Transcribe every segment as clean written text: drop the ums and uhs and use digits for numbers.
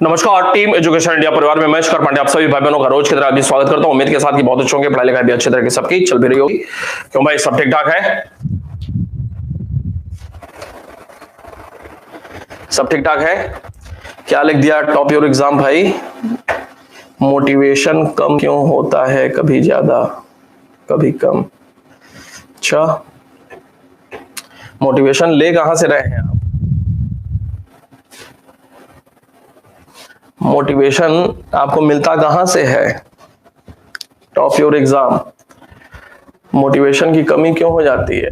नमस्कार team education India परिवार में मैं कर पांडे आप सभी भाई बहनों का रोज की तरह भी स्वागत करता हूं। उम्मीद के साथ कि बहुत अच्छे होंगे, पढ़ाई लिखाई भी अच्छे तरह की सबकी चल भी रही होगी। क्यों भाई, सब ठीक ठाक है? सब ठीक ठाक है? क्या लिख दिया टॉप योर एग्जाम भाई? मोटिवेशन कम क्यों होता है, कभी ज्यादा कभी कम। अच्छा, मोटिवेशन ले कहां से रहे हैं आप? मोटिवेशन आपको मिलता कहां से है? टॉप योर एग्जाम, मोटिवेशन की कमी क्यों हो जाती है?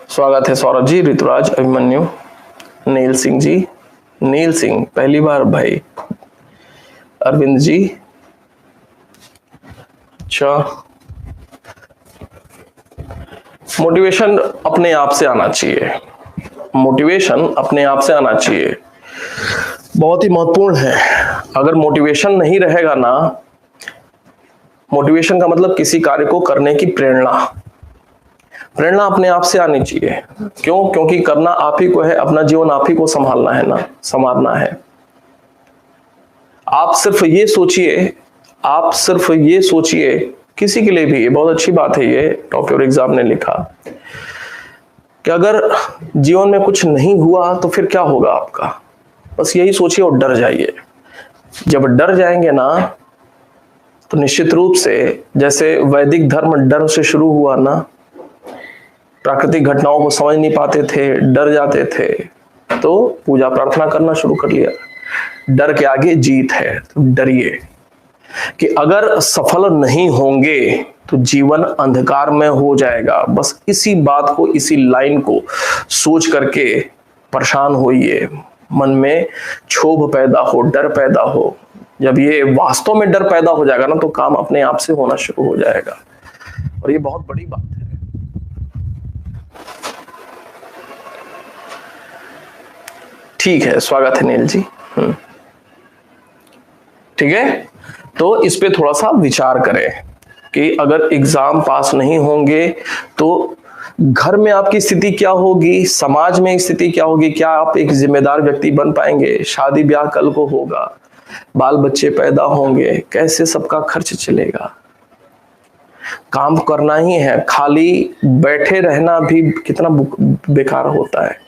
स्वागत है सौरभ जी, ऋतुराज, अभिमन्यु, नील सिंह जी, नील सिंह पहली बार भाई, अरविंद जी। अच्छा, मोटिवेशन अपने आप से आना चाहिए। मोटिवेशन अपने आप से आना चाहिए, बहुत ही महत्वपूर्ण है। अगर मोटिवेशन नहीं रहेगा ना, मोटिवेशन का मतलब किसी कार्य को करने की प्रेरणा, प्रेरणा अपने आप से आनी चाहिए। क्यों? क्योंकि करना आप ही को है, अपना जीवन आप ही को संभालना है ना, संवारना है। आप सिर्फ ये सोचिए, आप सिर्फ ये सोचिए, किसी के लिए भी, ये बहुत अच्छी बात है, ये टॉप योर एग्जाम ने लिखा कि अगर जीवन में कुछ नहीं हुआ तो फिर क्या होगा आपका। बस यही सोचिए और डर जाइए। जब डर जाएंगे ना तो निश्चित रूप से, जैसे वैदिक धर्म डर से शुरू हुआ ना, प्राकृतिक घटनाओं को समझ नहीं पाते थे, डर जाते थे, तो पूजा प्रार्थना करना शुरू कर लिया। डर के आगे जीत है, तो डरिए कि अगर सफल नहीं होंगे तो जीवन अंधकार में हो जाएगा। बस इसी बात को, इसी लाइन को सोच करके परेशान होइए, मन में क्षोभ पैदा हो, डर पैदा हो। जब ये वास्तव में डर पैदा हो जाएगा ना, तो काम अपने आप से होना शुरू हो जाएगा, और ये बहुत बड़ी बात है। ठीक है, स्वागत है नील जी। ठीक है, तो इस पे थोड़ा सा विचार करें कि अगर एग्जाम पास नहीं होंगे तो घर में आपकी स्थिति क्या होगी, समाज में स्थिति क्या होगी, क्या आप एक जिम्मेदार व्यक्ति बन पाएंगे, शादी ब्याह कल को होगा, बाल बच्चे पैदा होंगे, कैसे सबका खर्च चलेगा। काम करना ही है, खाली बैठे रहना भी कितना बेकार होता है।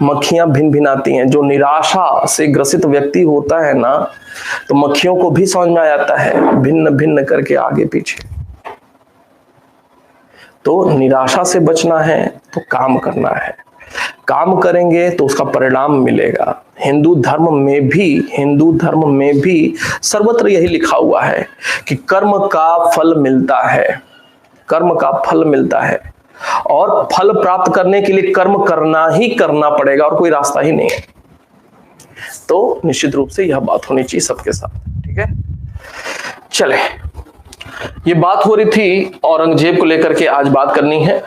मक्खियां भिन भिनाती हैं। जो निराशा से ग्रसित व्यक्ति होता है ना, तो मक्खियों को भी समझ में आ जाता है भिन्न भिन्न करके आगे पीछे। तो निराशा से बचना है तो काम करना है, काम करेंगे तो उसका परिणाम मिलेगा। हिंदू धर्म में भी सर्वत्र यही लिखा हुआ है कि कर्म का फल मिलता है, कर्म का फल मिलता है, और फल प्राप्त करने के लिए कर्म करना ही करना पड़ेगा, और कोई रास्ता ही नहीं है। तो निश्चित रूप से यह बात होनी चाहिए सबके साथ। ठीक है, चले, ये बात हो रही थी औरंगजेब को लेकर के, आज बात करनी है।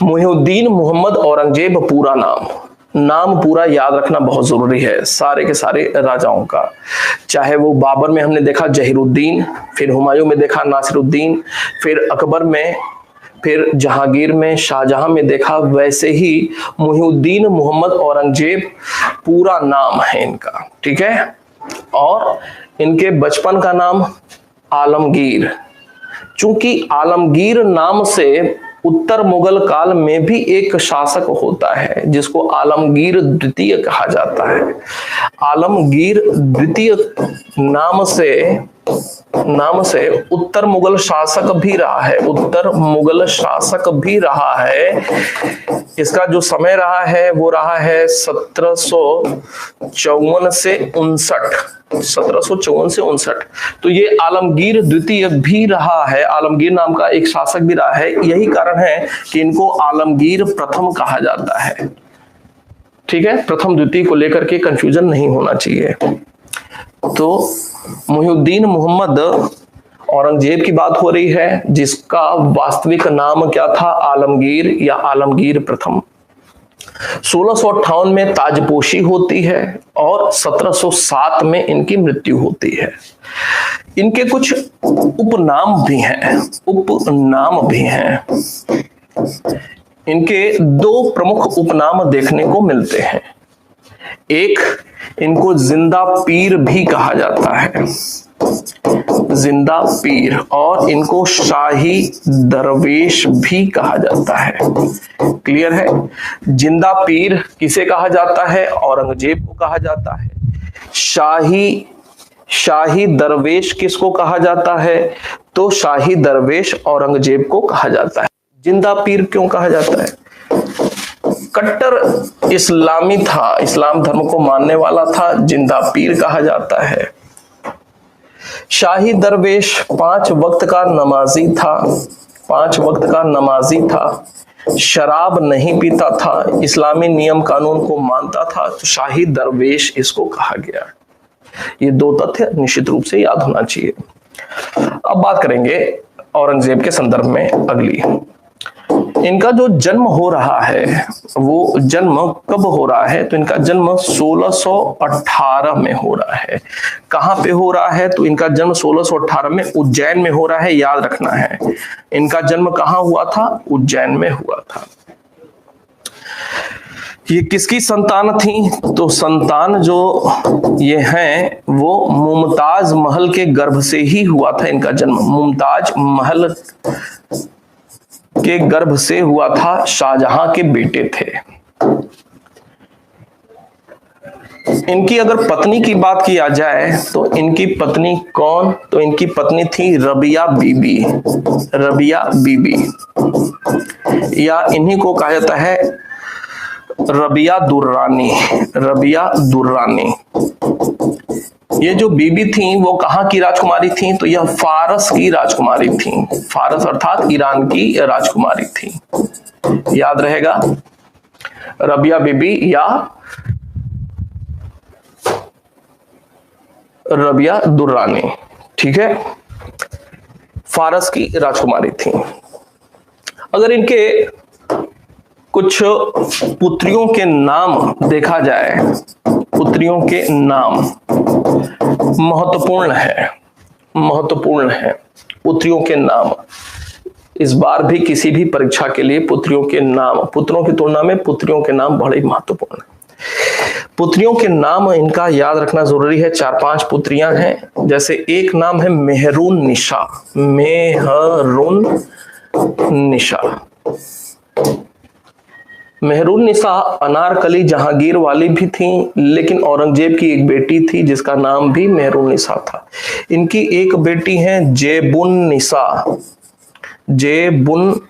मुहिउद्दीन मोहम्मद औरंगजेब पूरा नाम पूरा याद रखना बहुत जरूरी है, सारे के सारे राजाओं का। चाहे वो बाबर में हमने देखा जहीरुद्दीन, फिर हुमायूं में देखा नासिरुद्दीन, फिर अकबर में, फिर जहांगीर में, शाहजहां में देखा, वैसे ही मुहिउद्दीन मोहम्मद औरंगजेब पूरा नाम है इनका। ठीक है, और इनके बचपन का नाम आलमगीर। चूंकि आलमगीर नाम से उत्तर मुगल काल में भी एक शासक होता है जिसको आलमगीर द्वितीय कहा जाता है। आलमगीर द्वितीय नाम से उत्तर मुगल शासक भी रहा है, उत्तर मुगल शासक भी रहा है। इसका जो समय रहा है वो रहा है 1754 से 59। तो ये आलमगीर द्वितीय भी रहा है, आलमगीर नाम का एक शासक भी रहा है। यही कारण है कि इनको आलमगीर प्रथम कहा जाता है। ठीक है, प्रथम द्वितीय को लेकर के कंफ्यूजन नहीं होना चाहिए। तो मुहिउद्दीन मोहम्मद औरंगजेब की बात हो रही है, जिसका वास्तविक नाम क्या था? आलमगीर या आलमगीर प्रथम। 1658 में ताजपोशी होती है और 1707 में इनकी मृत्यु होती है। इनके कुछ उपनाम भी हैं। इनके दो प्रमुख उपनाम देखने को मिलते हैं। एक, इनको जिंदा पीर भी कहा जाता है, जिंदा पीर, और इनको शाही दरवेश भी कहा जाता है। क्लियर है? जिंदा पीर किसे कहा जाता है? औरंगजेब को कहा जाता है। शाही दरवेश किसको कहा जाता है? तो शाही दरवेश औरंगजेब को कहा जाता है। जिंदा पीर क्यों कहा जाता है? कट्टर इस्लामी था, इस्लाम धर्म को मानने वाला था, जिंदा पीर कहा जाता है। शाही दरवेश 5 वक्त का नमाजी था, 5 वक्त का नमाजी था, शराब नहीं पीता था, इस्लामी नियम कानून को मानता था, तो शाही दरवेश इसको कहा गया। ये दो तथ्य निश्चित रूप से याद होना चाहिए। अब बात करेंगे औरंगजेब के संदर्भ में अगली। इनका जो जन्म हो रहा है वो जन्म कब हो रहा है? तो इनका जन्म 1618 में हो रहा है। कहां पे हो रहा है? तो इनका जन्म 1618 में उज्जैन में हो रहा है, याद रखना है। इनका जन्म कहां हुआ था? उज्जैन में हुआ था। ये किसकी संतान थी? तो संतान जो ये हैं वो मुमताज महल के गर्भ से ही हुआ था इनका जन्म। मुमताज महल के गर्भ से हुआ था, शाहजहां के बेटे थे। इनकी अगर पत्नी की बात किया जाए तो इनकी पत्नी कौन? तो इनकी पत्नी थी रबिया बीबी, रबिया बीबी, या इन्हीं को कहा जाता है रबिया दुर्रानी, रबिया दुर्रानी। ये जो बीबी थी वो कहां की राजकुमारी थी? तो यह फारस की राजकुमारी थी, फारस अर्थात ईरान की राजकुमारी थी। याद रहेगा, रबिया बीबी या रबिया दुर्रानी, ठीक है, फारस की राजकुमारी थी। अगर इनके कुछ पुत्रियों के नाम देखा जाए, पुत्रियों के नाम महत्वपूर्ण है, महत्वपूर्ण है पुत्रियों के नाम। इस बार भी किसी भी परीक्षा के लिए पुत्रियों के नाम, पुत्रों की तुलना में पुत्रियों के नाम बड़े महत्वपूर्ण है। पुत्रियों के नाम इनका याद रखना जरूरी है। 4-5 पुत्रियां हैं, जैसे एक नाम है मेहरून निशा, मेहरून निशा। मेहरून निशा अनारकली जहांगीर वाली भी थी, लेकिन औरंगजेब की एक बेटी थी जिसका नाम भी मेहरून निशा था। इनकी एक बेटी है जेबुन निशा, जेबुन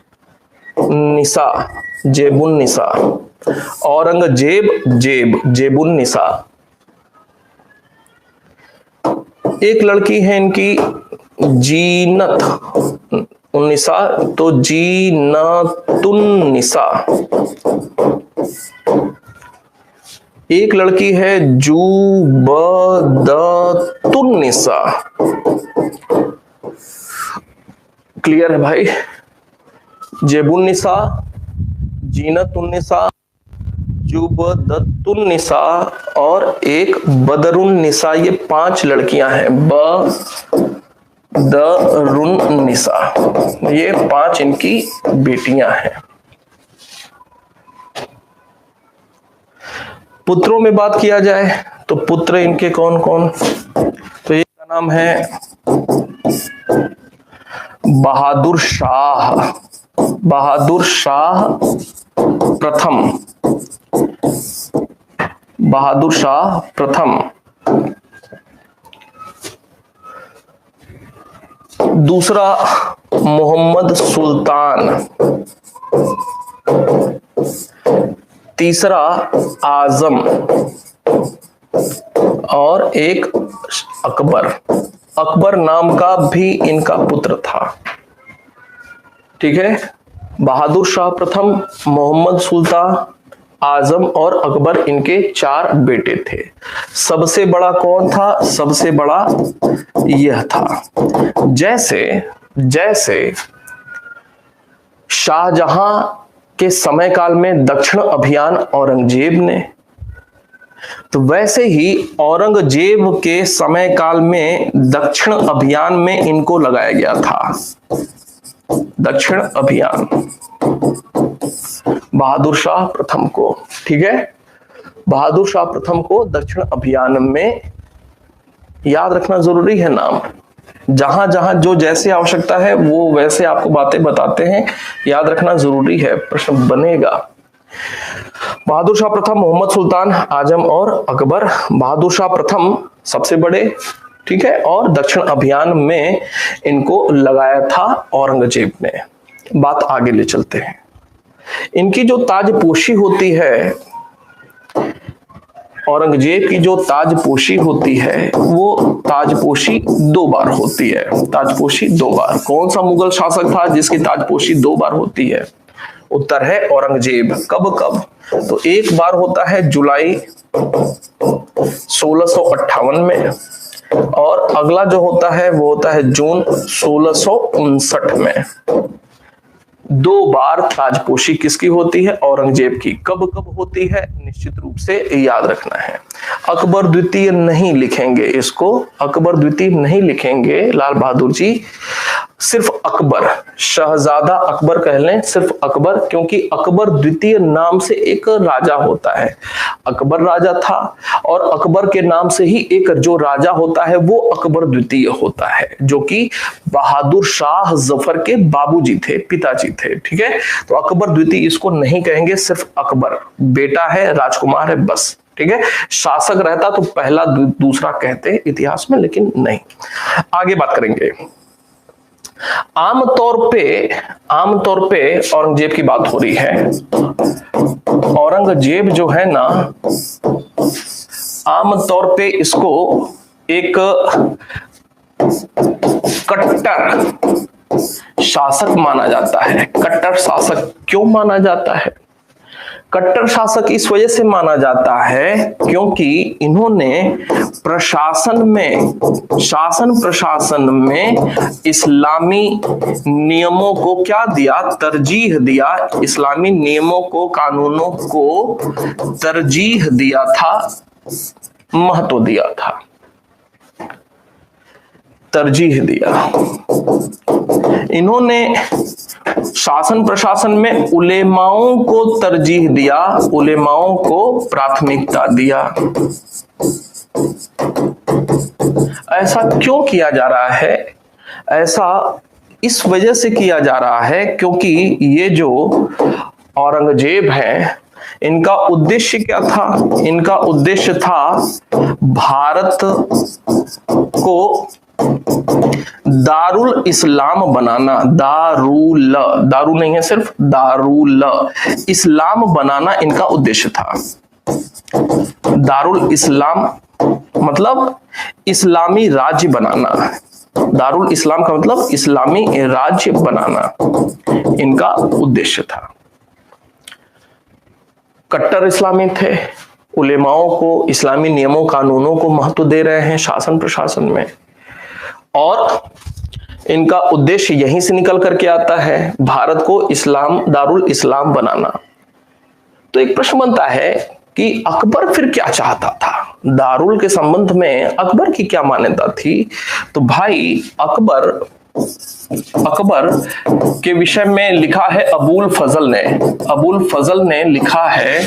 निशा, जेबुन निशा। औरंगजेब जेब, जेबुन निशा। एक लड़की है इनकी जीनत उन्निसा, तो जीनतुन्निसा। एक लड़की है जुबदतुन्निसा। क्लियर है भाई? जेबुन्निसा, जीनतुन्निसा, जुबदतुन्निसा और एक बदरुन्निसा। ये 5 लड़कियां हैं, बदरुन्निसा। ये 5 इनकी बेटियां हैं। पुत्रों में बात किया जाए तो पुत्र इनके कौन कौन? तो एक का नाम है बहादुर शाह, बहादुर शाह प्रथम, बहादुर शाह प्रथम। दूसरा मोहम्मद सुल्तान, तीसरा आजम और एक अकबर। अकबर नाम का भी इनका पुत्र था, ठीक है। बहादुर शाह प्रथम, मोहम्मद सुल्तान, आजम और अकबर, इनके 4 बेटे थे। सबसे बड़ा कौन था? सबसे बड़ा यह था। जैसे जैसे शाहजहां के समय काल में दक्षिण अभियान औरंगजेब ने, तो वैसे ही औरंगजेब के समय काल में दक्षिण अभियान में इनको लगाया गया था। दक्षिण अभियान बहादुर शाह प्रथम को, ठीक है, बहादुर शाह प्रथम को दक्षिण अभियान में, याद रखना जरूरी है नाम, जहां जहां जो जैसे आवश्यकता है वो वैसे आपको बातें बताते हैं, याद रखना जरूरी है, प्रश्न बनेगा। बहादुर शाह प्रथम, मोहम्मद सुल्तान आजम और अकबर। बहादुर शाह प्रथम सबसे बड़े, ठीक है, और दक्षिण अभियान में इनको लगाया था औरंगजेब ने। बात आगे ले चलते हैं। इनकी जो ताजपोशी होती है, औरंगजेब की जो ताजपोशी होती है वो ताजपोशी 2 बार होती है। ताजपोशी 2 बार। कौन सा मुगल शासक था जिसकी ताजपोशी 2 बार होती है? उत्तर है औरंगजेब। कब कब? तो एक बार होता है जुलाई 1658 में, और अगला जो होता है वो होता है जून 1659 में। 2 बार ताजपोशी किसकी होती है? औरंगजेब की। कब कब होती है? निश्चित रूप से याद रखना है। अकबर द्वितीय नहीं लिखेंगे इसको, अकबर द्वितीय नहीं लिखेंगे लाल बहादुर जी, सिर्फ अकबर, शहजादा अकबर कह लें, सिर्फ अकबर, क्योंकि अकबर द्वितीय नाम से एक राजा होता है। अकबर राजा था और अकबर के नाम से ही एक जो राजा होता है वो अकबर द्वितीय होता है, जो कि बहादुर शाह जफर के बाबूजी थे, पिताजी थे, ठीक है। तो अकबर द्वितीय इसको नहीं कहेंगे, सिर्फ अकबर, बेटा है, राजकुमार है, बस, ठीक है। शासक रहता तो पहला दूसरा कहते इतिहास में, लेकिन नहीं। आगे बात करेंगे। आमतौर पे औरंगजेब की बात हो रही है। औरंगजेब जो है ना, आमतौर पे इसको एक कट्टर शासक माना जाता है। कट्टर शासक क्यों माना जाता है? कट्टर शासक इस वजह से माना जाता है क्योंकि इन्होंने शासन प्रशासन में इस्लामी नियमों को क्या दिया? तरजीह दिया। इस्लामी नियमों को, कानूनों को तरजीह दिया था, महत्व दिया था, तरजीह दिया। इन्होंने शासन प्रशासन में उलेमाओं को तरजीह दिया, उलेमाओं को प्राथमिकता दिया। ऐसा क्यों किया जा रहा है? ऐसा इस वजह से किया जा रहा है क्योंकि ये जो औरंगजेब हैं, इनका उद्देश्य क्या था? इनका उद्देश्य था भारत को दारुल इस्लाम बनाना। दारू नहीं है, सिर्फ दारुल इस्लाम बनाना इनका उद्देश्य था। दारुल इस्लाम मतलब इस्लामी राज्य बनाना। दारुल इस्लाम का मतलब इस्लामी राज्य बनाना इनका उद्देश्य था। कट्टर इस्लामी थे, उलेमाओं को, इस्लामी नियमों कानूनों को महत्व दे रहे हैं शासन प्रशासन में, और इनका उद्देश्य यहीं से निकल करके आता है, भारत को दारुल इस्लाम बनाना। तो एक प्रश्न बनता है कि अकबर फिर क्या चाहता था? दारुल के संबंध में अकबर की क्या मान्यता थी? तो भाई अकबर के विषय में लिखा है अबुल फजल ने लिखा है,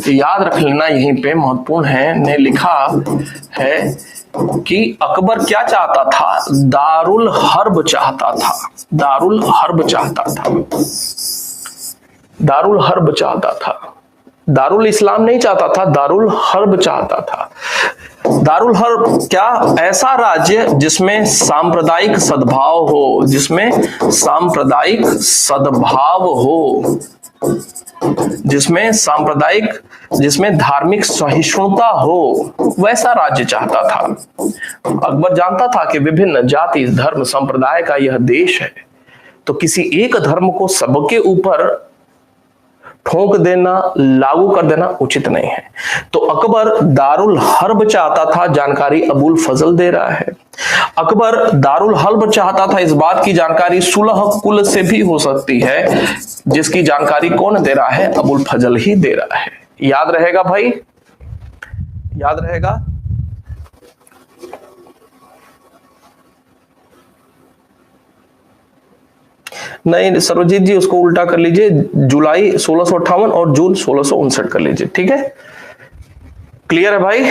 याद रख लेना, यहीं पे महत्वपूर्ण है, ने लिखा है कि अकबर क्या चाहता था? दारुल हर्ब चाहता था। दारुल हर्ब चाहता था। दारुल इस्लाम नहीं चाहता था, दारुल हर्ब चाहता था। दारुल हर्ब क्या? ऐसा राज्य जिसमें सांप्रदायिक सद्भाव हो, जिसमें धार्मिक सहिष्णुता हो, वैसा राज्य चाहता था। अकबर जानता था कि विभिन्न जाति, धर्म, संप्रदाय का यह देश है, तो किसी एक धर्म को सबके ऊपर ठोक देना, लागू कर देना उचित नहीं है। तो अकबर दारुल हर्ब चाहता था, जानकारी अबुल फजल दे रहा है। अकबर दारुल हर्ब चाहता था, इस बात की जानकारी सुलह कुल से भी हो सकती है, जिसकी जानकारी कौन दे रहा है? अबुल फजल ही दे रहा है। याद रहेगा भाई, याद रहेगा। नहीं सर्वजीत जी, उसको उल्टा कर लीजिए, जुलाई 1658 और जून 1659 कर लीजिए, ठीक है। क्लियर है भाई।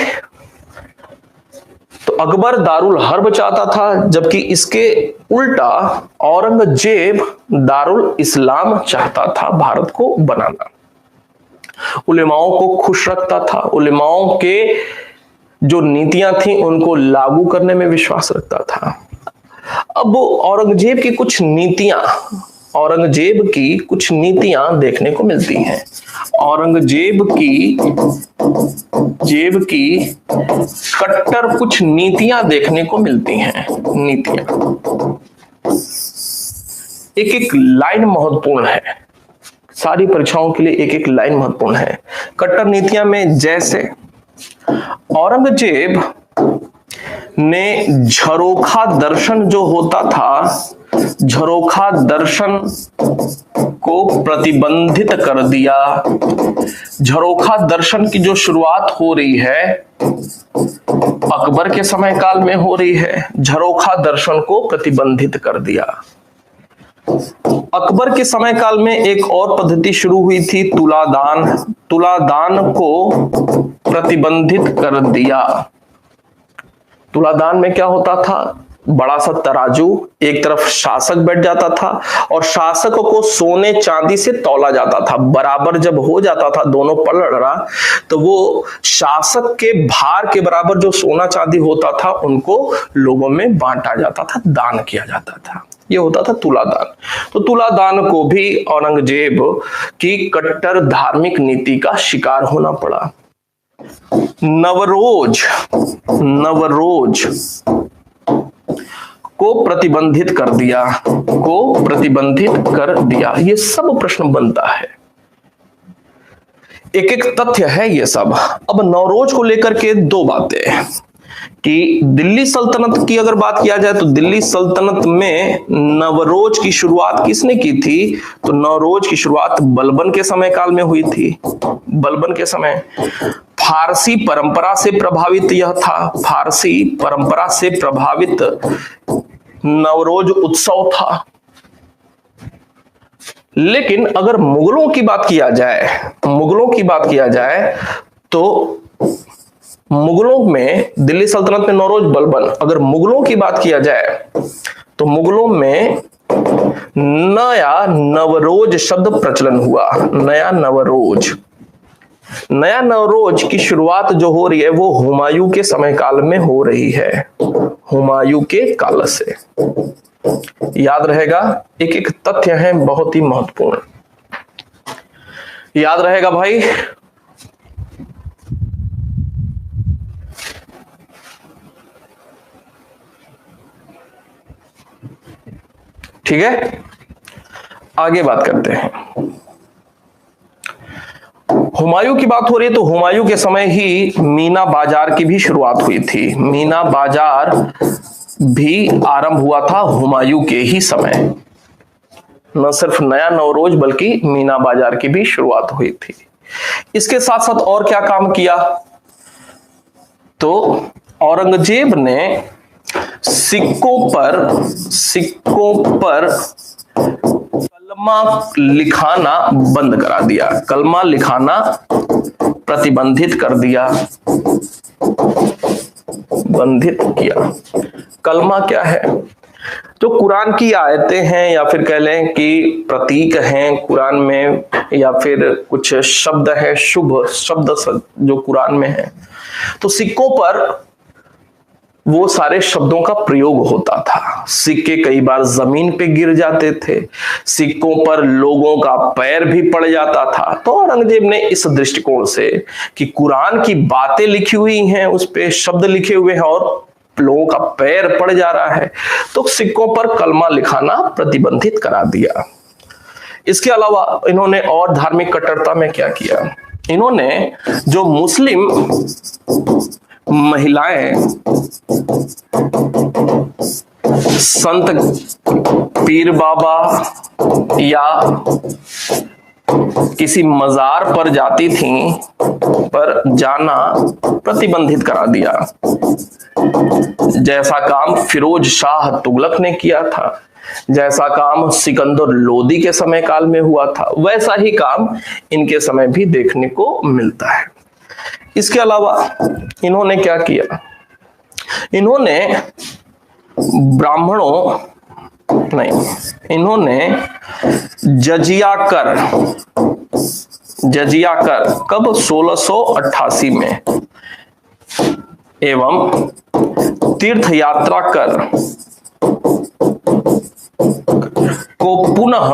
तो अकबर दारुल हर्ब चाहता था, जबकि इसके उल्टा औरंगजेब दारुल इस्लाम चाहता था भारत को बनाना। उलेमाओं को खुश रखता था, उलेमाओं के जो नीतियां थी उनको लागू करने में विश्वास रखता था। अब औरंगजेब की कुछ नीतियां देखने को मिलती हैं। औरंगजेब की कट्टर कुछ नीतियां देखने को मिलती हैं। नीतियां, एक एक लाइन महत्वपूर्ण है, सारी परीक्षाओं के लिए एक एक लाइन महत्वपूर्ण है। कट्टर नीतियां में जैसे औरंगजेब ने झरोखा दर्शन जो होता था, झरोखा दर्शन को प्रतिबंधित कर दिया। झरोखा दर्शन की जो शुरुआत हो रही है अकबर के समय काल में हो रही है, झरोखा दर्शन को प्रतिबंधित कर दिया। अकबर के समय काल में एक और पद्धति शुरू हुई थी, तुलादान। तुलादान को प्रतिबंधित कर दिया। तुलादान में क्या होता था, बड़ा सा तराजू, एक तरफ शासक बैठ जाता था और शासक को सोने चांदी से तौला जाता था। बराबर जब हो जाता था दोनों पलड़ा, तो वो शासक के भार के बराबर जो सोना चांदी होता था उनको लोगों में बांटा जाता था, दान किया जाता था। ये होता था तुलादान। तो तुलादान को भी औरंगजेब की कट्टर धार्मिक नीति का शिकार होना पड़ा। नवरोज को प्रतिबंधित कर दिया। ये सब प्रश्न बनता है, एक एक तथ्य है ये सब। अब नवरोज को लेकर के दो बातें कि दिल्ली सल्तनत की अगर बात किया जाए तो दिल्ली सल्तनत में नवरोज की शुरुआत किसने की थी, तो नवरोज की शुरुआत बलबन के समय काल में हुई थी। बलबन के समय फारसी परंपरा से प्रभावित यह था, फारसी परंपरा से प्रभावित नवरोज उत्सव था। लेकिन अगर मुगलों की बात किया जाए तो मुगलों में, दिल्ली सल्तनत में नवरोज बलबन, अगर मुगलों की बात किया जाए तो मुगलों में नया नवरोज शब्द प्रचलन हुआ। नया नवरोज की शुरुआत जो हो रही है वो हुमायूं के समय काल में हो रही है, हुमायूं के काल से। याद रहेगा, एक एक तथ्य है बहुत ही महत्वपूर्ण, याद रहेगा भाई। ठीक है, आगे बात करते हैं। हुमायूं की बात हो रही है तो हुमायूं के समय ही मीना बाजार की भी शुरुआत हुई थी। मीना बाजार भी आरंभ हुआ था हुमायूं के ही समय। न सिर्फ नया नवरोज बल्कि मीना बाजार की भी शुरुआत हुई थी। इसके साथ साथ और क्या काम किया, तो औरंगजेब ने सिक्कों पर कलमा लिखाना बंद करा दिया। कलमा लिखाना प्रतिबंधित कर दिया, बंधित किया। कलमा क्या है, जो कुरान की आयतें हैं या फिर कह लें कि प्रतीक हैं कुरान में, या फिर कुछ शब्द है, शुभ शब्द जो कुरान में है, तो सिक्कों पर वो सारे शब्दों का प्रयोग होता था। सिक्के कई बार जमीन पे गिर जाते थे, सिक्कों पर लोगों का पैर भी पड़ जाता था। तो औरंगजेब ने इस दृष्टिकोण से कि कुरान की बातें लिखी हुई हैं, उस पे शब्द लिखे हुए हैं और लोगों का पैर पड़ जा रहा है, तो सिक्कों पर कलमा लिखाना प्रतिबंधित करा दिया। इसके अलावा इन्होंने और धार्मिक कट्टरता में क्या किया, इन्होंने जो मुस्लिम महिलाएं संत पीर बाबा या किसी मजार पर जाती थीं, पर जाना प्रतिबंधित करा दिया। जैसा काम फिरोज शाह तुगलक ने किया था जैसा काम सिकंदर लोदी के समय काल में हुआ था वैसा ही काम इनके समय भी देखने को मिलता है। इसके अलावा इन्होंने क्या किया, इन्होंने ब्राह्मणों नहीं, इन्होंने जजिया कर कब 1688 में एवं तीर्थ यात्रा कर को पुनः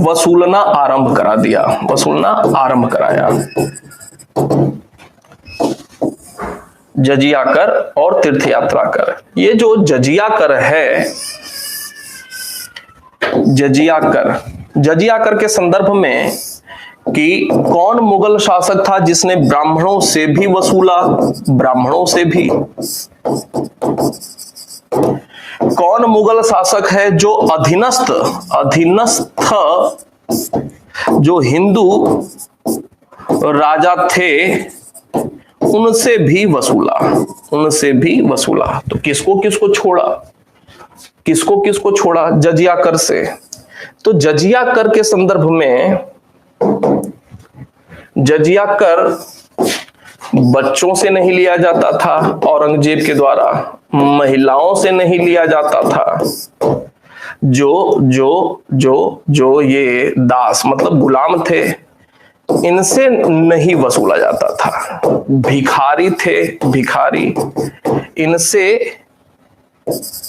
वसूलना आरंभ कराया। जजिया कर और तीर्थ यात्रा कर, ये जो जजिया कर है, जजिया कर के संदर्भ में कि कौन मुगल शासक था जिसने ब्राह्मणों से भी वसूला, ब्राह्मणों से भी। कौन मुगल शासक है जो अधीनस्थ जो हिंदू राजा थे उनसे भी वसूला। तो किसको छोड़ा, जजिया कर से। तो जजिया कर के संदर्भ में, जजिया कर बच्चों से नहीं लिया जाता था औरंगजेब के द्वारा, महिलाओं से नहीं लिया जाता था, जो ये दास मतलब गुलाम थे इनसे नहीं वसूला जाता था। भिखारी थे,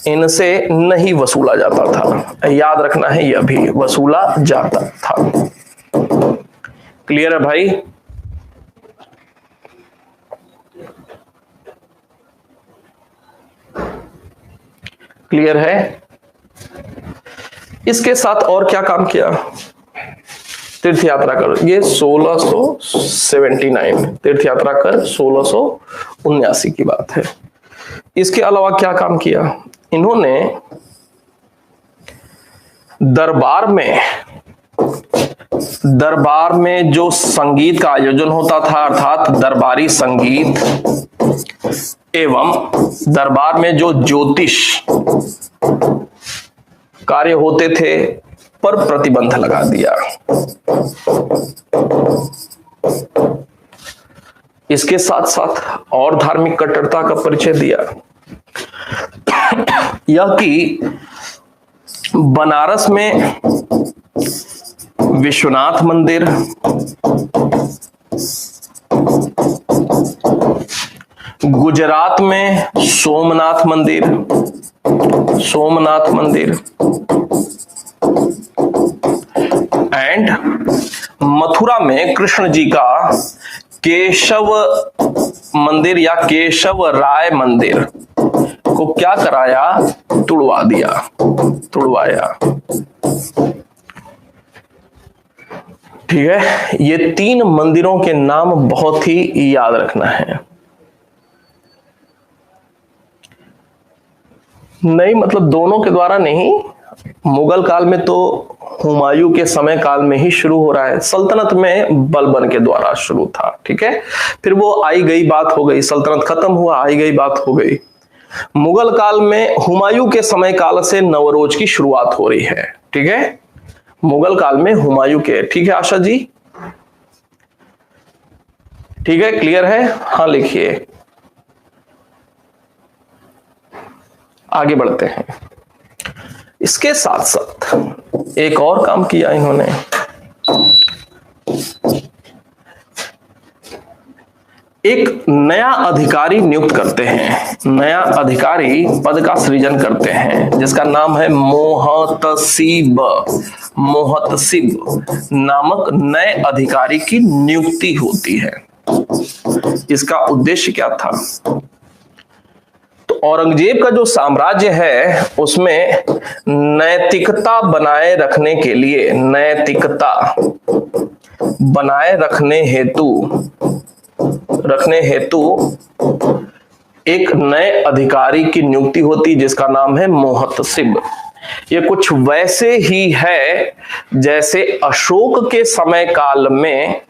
इनसे नहीं वसूला जाता था। याद रखना है, यह भी वसूला जाता था। क्लियर है भाई? क्लियर है? इसके साथ और क्या काम किया? तीर्थ यात्रा कर, ये 1679 तीर्थ यात्रा कर 1679 की बात है। इसके अलावा क्या काम किया इन्होंने? दरबार में जो संगीत का आयोजन होता था, अर्थात दरबारी संगीत, एवं दरबार में जो ज्योतिष कार्य होते थे पर प्रतिबंध लगा दिया। इसके साथ साथ और धार्मिक कट्टरता का परिचय दिया, यह कि बनारस में विश्वनाथ मंदिर, गुजरात में सोमनाथ मंदिर एंड मथुरा में कृष्ण जी का केशव मंदिर या केशव राय मंदिर को क्या कराया? तुड़वाया। ठीक है, ये 3 मंदिरों के नाम बहुत ही याद रखना है। नहीं मतलब दोनों के द्वारा नहीं, मुगल काल में तो हुमायूं के समय काल में ही शुरू हो रहा है, सल्तनत में बलबन के द्वारा शुरू था। ठीक है, फिर वो आई गई बात हो गई, सल्तनत खत्म हुआ, आई गई बात हो गई। मुगल काल में हुमायूं के समय काल से नवरोज की शुरुआत हो रही है। ठीक है, मुगल काल में हुमायूं के। ठीक है आशा जी? ठीक है, क्लियर है? हाँ लिखिए, आगे बढ़ते हैं। इसके साथ साथ एक और काम किया इन्होंने, एक नया अधिकारी नियुक्त करते हैं, नया अधिकारी पद का सृजन करते हैं जिसका नाम है मोहतसिब नामक नए अधिकारी की नियुक्ति होती है। इसका उद्देश्य क्या था? तो औरंगजेब का जो साम्राज्य है उसमें नैतिकता बनाए रखने के लिए, नैतिकता बनाए रखने हेतु एक नए अधिकारी की नियुक्ति होती जिसका नाम है मोहतसिब। ये कुछ वैसे ही है जैसे अशोक के समय काल में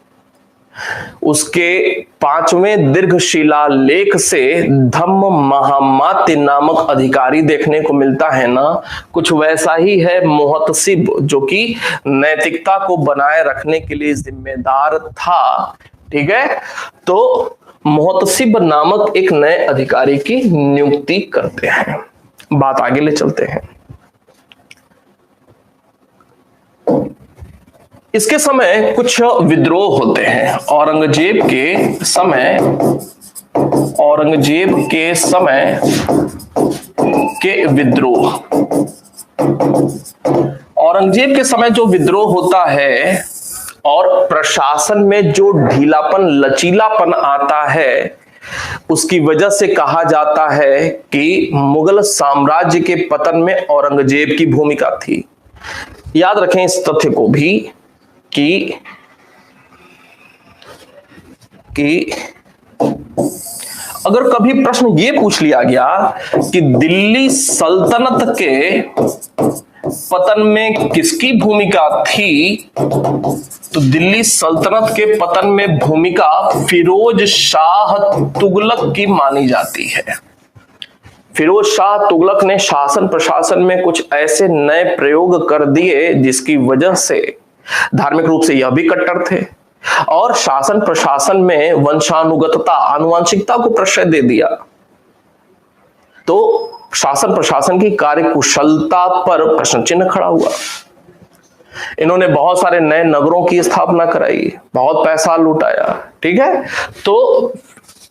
उसके 5वें दीर्घ शिलालेख से धम्म महामात्य नामक अधिकारी देखने को मिलता है ना, कुछ वैसा ही है मुहतसिब, जो कि नैतिकता को बनाए रखने के लिए जिम्मेदार था। ठीक है, तो मुहतसिब नामक एक नए अधिकारी की नियुक्ति करते हैं। बात आगे ले चलते हैं। इसके समय कुछ विद्रोह होते हैं। औरंगजेब के समय के विद्रोह, औरंगजेब के समय जो विद्रोह होता है और प्रशासन में जो ढीलापन लचीलापन आता है, उसकी वजह से कहा जाता है कि मुगल साम्राज्य के पतन में औरंगजेब की भूमिका थी। याद रखें इस तथ्य को भी कि अगर कभी प्रश्न ये पूछ लिया गया कि दिल्ली सल्तनत के पतन में किसकी भूमिका थी, तो दिल्ली सल्तनत के पतन में भूमिका फिरोज शाह तुगलक की मानी जाती है। फिरोज शाह तुगलक ने शासन प्रशासन में कुछ ऐसे नए प्रयोग कर दिए जिसकी वजह से धार्मिक रूप से यह भी कट्टर थे और शासन प्रशासन में वंशानुगतता आनुवंशिकता को प्रश्रय दे दिया। तो शासन प्रशासन की कार्यकुशलता पर प्रश्न चिन्ह खड़ा हुआ। इन्होंने बहुत सारे नए नगरों की स्थापना कराई, बहुत पैसा लुटाया। ठीक है, तो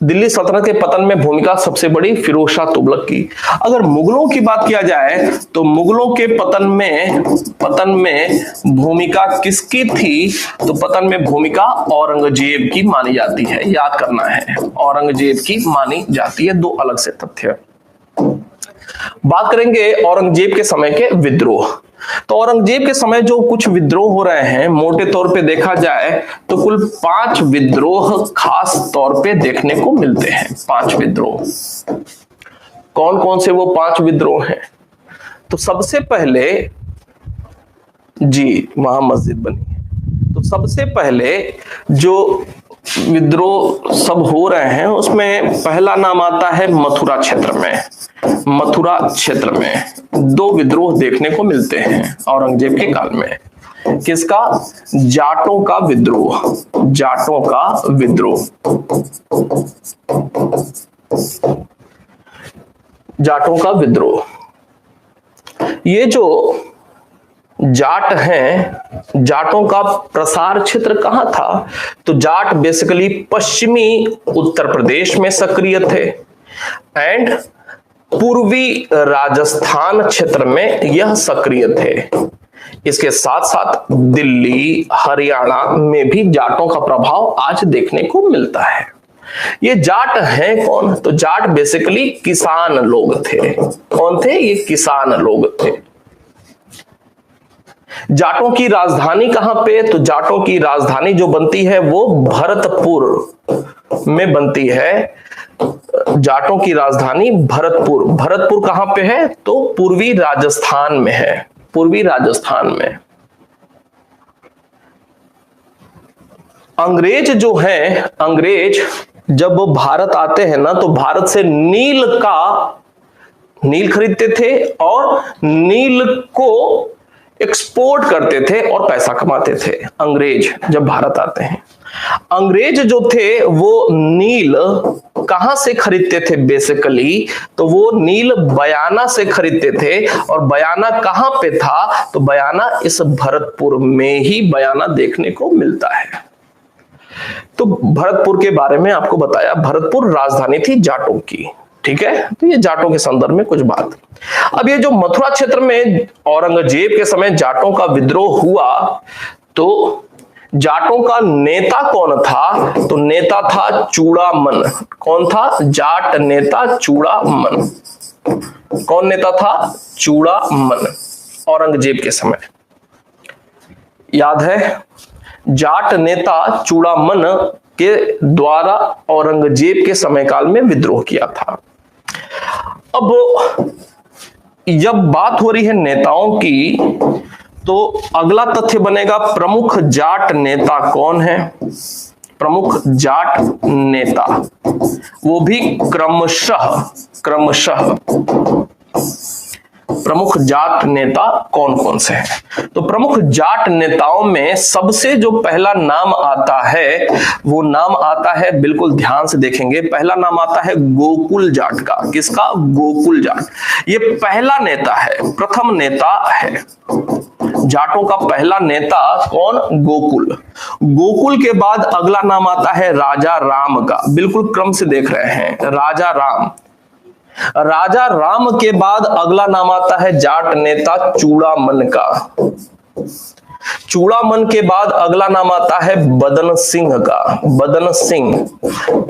दिल्ली सल्तनत के पतन में भूमिका सबसे बड़ी फिरोज शाह तुगलक की। अगर मुगलों की बात किया जाए तो मुगलों के पतन में भूमिका किसकी थी, तो पतन में भूमिका औरंगजेब की मानी जाती है। याद करना है, औरंगजेब की मानी जाती है। दो अलग से तथ्य। बात करेंगे औरंगजेब के समय के विद्रोह। तो औरंगजेब के समय जो कुछ विद्रोह हो रहे हैं, मोटे तौर पे देखा जाए तो कुल 5 विद्रोह खास तौर पे देखने को मिलते हैं। 5 विद्रोह कौन कौन से वो 5 विद्रोह हैं? तो सबसे पहले जी वहां मस्जिद बनी है। तो सबसे पहले जो विद्रोह सब हो रहे हैं उसमें पहला नाम आता है मथुरा क्षेत्र में। मथुरा क्षेत्र में 2 विद्रोह देखने को मिलते हैं औरंगजेब के काल में। किसका? जाटों का विद्रोह। जाटों का विद्रोह। जाटों का विद्रोह। ये जो जाट हैं, जाटों का प्रसार क्षेत्र कहां था? तो जाट बेसिकली पश्चिमी उत्तर प्रदेश में सक्रिय थे एंड पूर्वी राजस्थान क्षेत्र में यह सक्रिय थे। इसके साथ साथ दिल्ली हरियाणा में भी जाटों का प्रभाव आज देखने को मिलता है। ये जाट हैं कौन? तो जाट बेसिकली किसान लोग थे। कौन थे? ये किसान लोग थे। जाटों की राजधानी कहां पे? तो जाटों की राजधानी जो बनती है वो भरतपुर में बनती है। जाटों की राजधानी भरतपुर। भरतपुर कहां पे है? तो पूर्वी राजस्थान में है। पूर्वी राजस्थान में। अंग्रेज जो हैं, अंग्रेज जब वो भारत आते हैं ना, तो भारत से नील खरीदते थे और नील को एक्सपोर्ट करते थे और पैसा कमाते थे। अंग्रेज जब भारत आते हैं, अंग्रेज जो थे वो नील कहां से खरीदते थे बेसिकली? तो वो नील बयाना से खरीदते थे। और बयाना कहां पे था? तो बयाना इस भरतपुर में ही बयाना देखने को मिलता है। तो भरतपुर के बारे में आपको बताया। भरतपुर राजधानी थी जाटों की। ठीक है, तो ये जाटों के संदर्भ में कुछ बात। अब ये जो मथुरा क्षेत्र में औरंगजेब के समय जाटों का विद्रोह हुआ, तो जाटों का नेता कौन था? तो नेता था चूड़ामन। कौन था? जाट नेता चूड़ामन। कौन नेता था? चूड़ामन। औरंगजेब के समय याद है, जाट नेता चूड़ामन के द्वारा औरंगजेब के समय काल में विद्रोह किया था। अब जब बात हो रही है नेताओं की, तो अगला तथ्य बनेगा प्रमुख जाट नेता कौन है? प्रमुख जाट नेता, वो भी क्रमशः क्रमशः प्रमुख जाट नेता कौन कौन से हैं? तो प्रमुख जाट नेताओं में सबसे जो पहला नाम आता है वो नाम आता है, बिल्कुल ध्यान से देखेंगे, पहला नाम आता है गोकुल जाट का। किसका? गोकुल जाट। ये पहला नेता है, प्रथम नेता है जाटों का। पहला नेता कौन? गोकुल। गोकुल के बाद अगला नाम आता है राजा राम का। बिल्कुल क्रम से देख रहे हैं, राजा राम। राजा राम के बाद अगला नाम आता है जाट नेता चूड़ामन का। चूड़ामन के बाद अगला नाम आता है बदन सिंह का, बदन सिंह।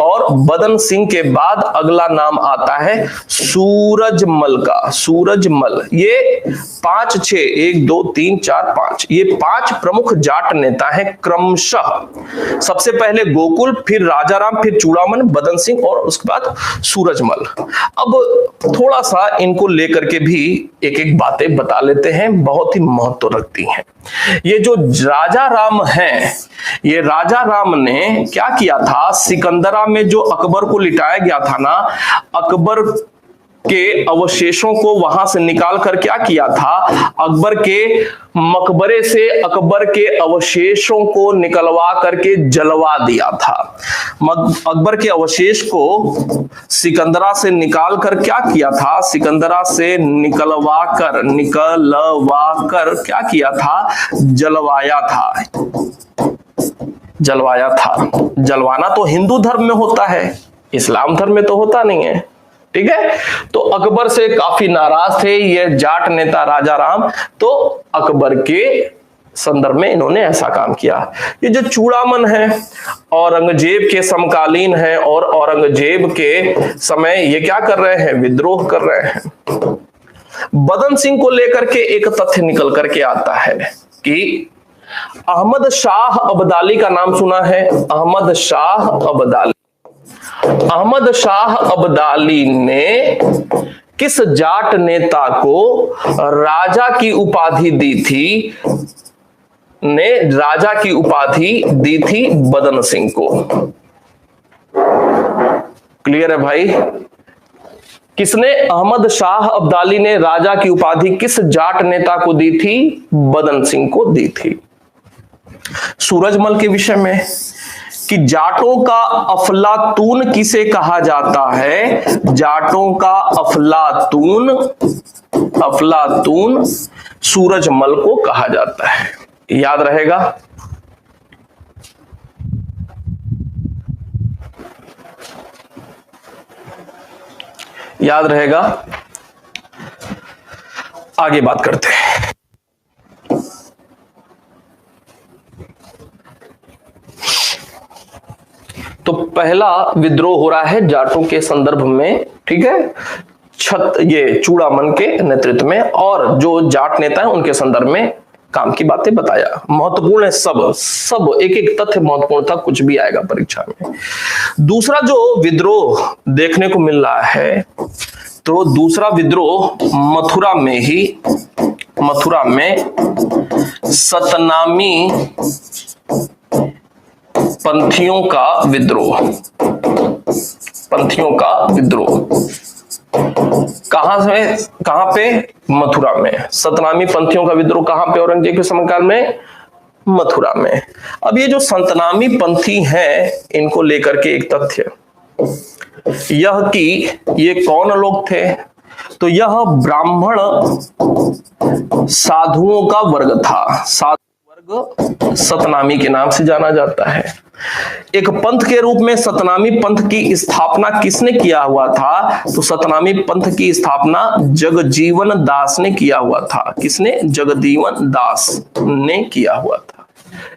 और बदन सिंह के बाद अगला नाम आता है सूरजमल का, सूरजमल। ये 5 6 1 2 3 4 5 ये 5 प्रमुख जाट नेता हैं क्रमशः। सबसे पहले गोकुल, फिर राजाराम, फिर चूड़ामन, बदन सिंह और उसके बाद सूरजमल। अब थोड़ा सा इनको लेकर के भी एक एक बातें बता लेते हैं, बहुत ही महत्व रखती हैं। ये जो राजा राम हैं, ये राजा राम ने क्या किया था? सिकंदरा में जो अकबर को लिटाया गया था ना, अकबर के अवशेषों को वहां से निकाल कर क्या किया था? अकबर के मकबरे से अकबर के अवशेषों को निकलवा करके जलवा दिया था। अकबर के अवशेष को सिकंदरा से निकाल कर क्या किया था? सिकंदरा से निकलवा कर क्या किया था? जलवाया था। जलवाया था। जलवाना तो हिंदू धर्म में होता है, इस्लाम धर्म में तो होता नहीं है। ठीक है, तो अकबर से काफी नाराज थे ये जाट नेता राजा राम, तो अकबर के संदर्भ में इन्होंने ऐसा काम किया। ये जो चूड़ामन है औरंगजेब के समकालीन है और औरंगजेब के समय ये क्या कर रहे हैं? विद्रोह कर रहे हैं। बदन सिंह को लेकर के एक तथ्य निकल करके आता है कि अहमद शाह अब्दाली का नाम सुना है? अहमद शाह अब्दाली। अहमद शाह अब्दाली ने किस जाट नेता को राजा की उपाधि दी थी? राजा की उपाधि दी थी बदन सिंह को। क्लियर है भाई? किसने? अहमद शाह अब्दाली ने राजा की उपाधि किस जाट नेता को दी थी? बदन सिंह को दी थी। सूरजमल के विषय में कि जाटों का अफलातून किसे कहा जाता है? जाटों का अफलातून, अफलातून सूरजमल को कहा जाता है। याद रहेगा? याद रहेगा? आगे बात करते हैं। तो पहला विद्रोह हो रहा है जाटों के संदर्भ में, ठीक है, ये चूड़ामन के नेतृत्व में, और जो जाट नेता है उनके संदर्भ में काम की बातें बताया। महत्वपूर्ण है, सब एक एक तथ्य महत्वपूर्ण था, कुछ भी आएगा परीक्षा में। दूसरा जो विद्रोह देखने को मिल रहा है, तो दूसरा विद्रोह मथुरा में ही, मथुरा में सतनामी पंथियों का विद्रोह, पंथियों का विद्रोह कहां पे? मथुरा में। सतनामी पंथियों का विद्रोह कहां पे? औरंगजेब के समकाल में मथुरा में। अब ये जो सतनामी पंथी हैं, इनको लेकर के एक तथ्य यह कि ये कौन लोग थे? तो यह ब्राह्मण साधुओं का वर्ग था। वर्ग सतनामी के नाम से जाना जाता है। एक पंथ के रूप में सतनामी पंथ की स्थापना किसने किया हुआ था? तो सतनामी पंथ की स्थापना जगजीवन दास ने किया हुआ था। किसने? जगजीवन दास ने किया हुआ था।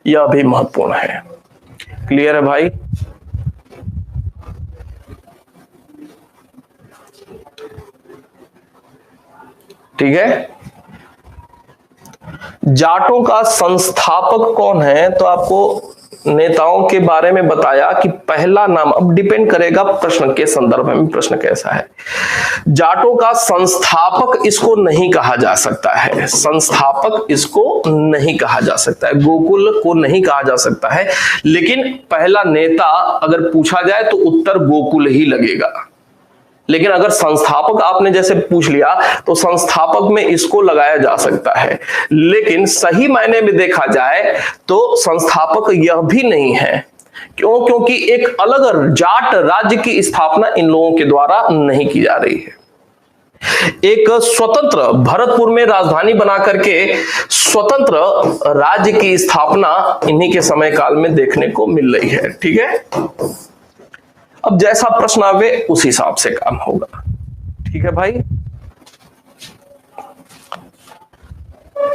यह भी महत्वपूर्ण है। क्लियर है भाई? ठीक है। जाटों का संस्थापक कौन है? तो आपको नेताओं के बारे में बताया कि पहला नाम, अब डिपेंड करेगा प्रश्न के संदर्भ में प्रश्न कैसा है। जाटों का संस्थापक इसको नहीं कहा जा सकता है, संस्थापक इसको नहीं कहा जा सकता है, गोकुल को नहीं कहा जा सकता है, लेकिन पहला नेता अगर पूछा जाए तो उत्तर गोकुल ही लगेगा। लेकिन अगर संस्थापक आपने जैसे पूछ लिया तो संस्थापक में इसको लगाया जा सकता है, लेकिन सही मायने में देखा जाए तो संस्थापक यह भी नहीं है। क्यों? क्योंकि एक अलग जाट राज्य की स्थापना इन लोगों के द्वारा नहीं की जा रही है। एक स्वतंत्र, भरतपुर में राजधानी बना करके स्वतंत्र राज्य की स्थापना इन्हीं के समय काल में देखने को मिल रही है। ठीक है, अब जैसा प्रश्न आवे उस हिसाब से काम होगा। ठीक है भाई,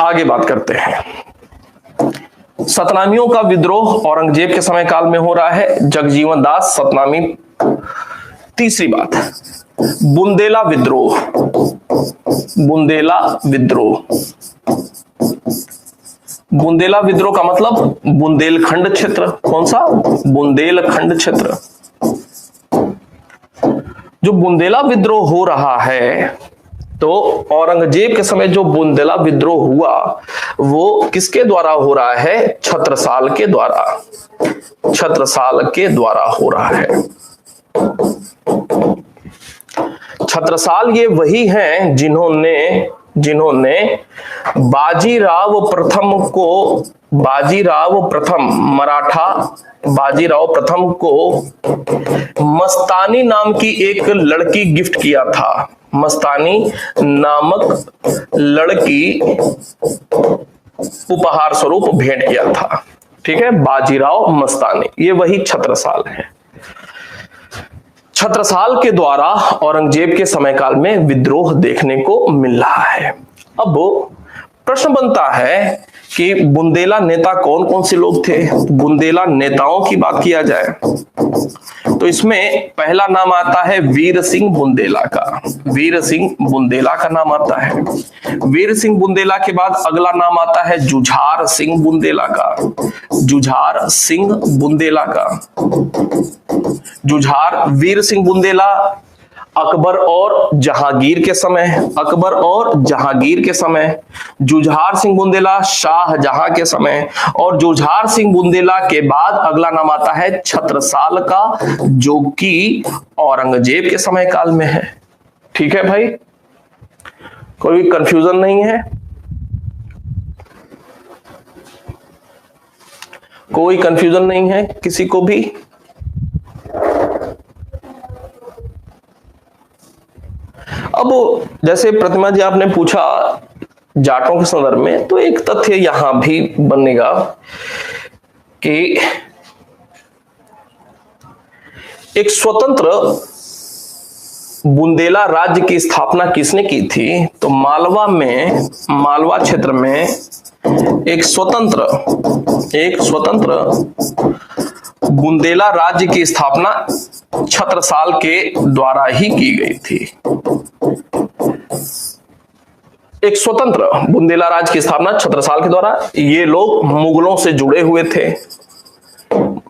आगे बात करते हैं। सतनामियों का विद्रोह औरंगजेब के समय काल में हो रहा है, जगजीवन दास सतनामी। तीसरी बात, बुंदेला विद्रोह। बुंदेला विद्रोह, बुंदेला विद्रोह का मतलब बुंदेलखंड क्षेत्र। कौन सा? बुंदेलखंड क्षेत्र। जो बुंदेला विद्रोह हो रहा है, तो औरंगजेब के समय जो बुंदेला विद्रोह हुआ वो किसके द्वारा हो रहा है? छत्रसाल के द्वारा। छत्रसाल के द्वारा हो रहा है। छत्रसाल ये वही हैं जिन्होंने बाजीराव प्रथम मराठा बाजीराव प्रथम को मस्तानी नाम की एक लड़की गिफ्ट किया था। मस्तानी नामक लड़की उपहार स्वरूप भेंट किया था। ठीक है, बाजीराव मस्तानी, ये वही छत्रसाल है। छत्रसाल के द्वारा औरंगजेब के समय काल में विद्रोह देखने को मिल रहा है। अब प्रश्न बनता है कि बुंदेला नेता कौन कौन से लोग थे? बुंदेला नेताओं की बात किया जाए तो इसमें पहला नाम आता है वीर सिंह बुंदेला का। वीर सिंह बुंदेला का नाम आता है। वीर सिंह बुंदेला के बाद अगला नाम आता है जुझार सिंह बुंदेला का। जुझार सिंह बुंदेला का। जुझार वीर सिंह बुंदेला अकबर और जहांगीर के समय, जुझार सिंह बुंदेला शाहजहां के समय, और जुझार सिंह बुंदेला के बाद अगला नाम आता है छत्रसाल का, जो कि औरंगजेब के समय काल में है। ठीक है भाई, कोई कंफ्यूजन नहीं है? कोई कंफ्यूजन नहीं है किसी को भी? अब जैसे प्रतिमा जी आपने पूछा जाटों के संदर्भ में, तो एक तथ्य यहां भी बनेगा कि एक स्वतंत्र बुंदेला राज्य की स्थापना किसने की थी? तो मालवा क्षेत्र में एक स्वतंत्र बुंदेला राज्य की स्थापना छत्रसाल के द्वारा ही की गई थी। एक स्वतंत्र बुंदेला राज्य की स्थापना छत्रसाल के द्वारा। ये लोग मुगलों से जुड़े हुए थे,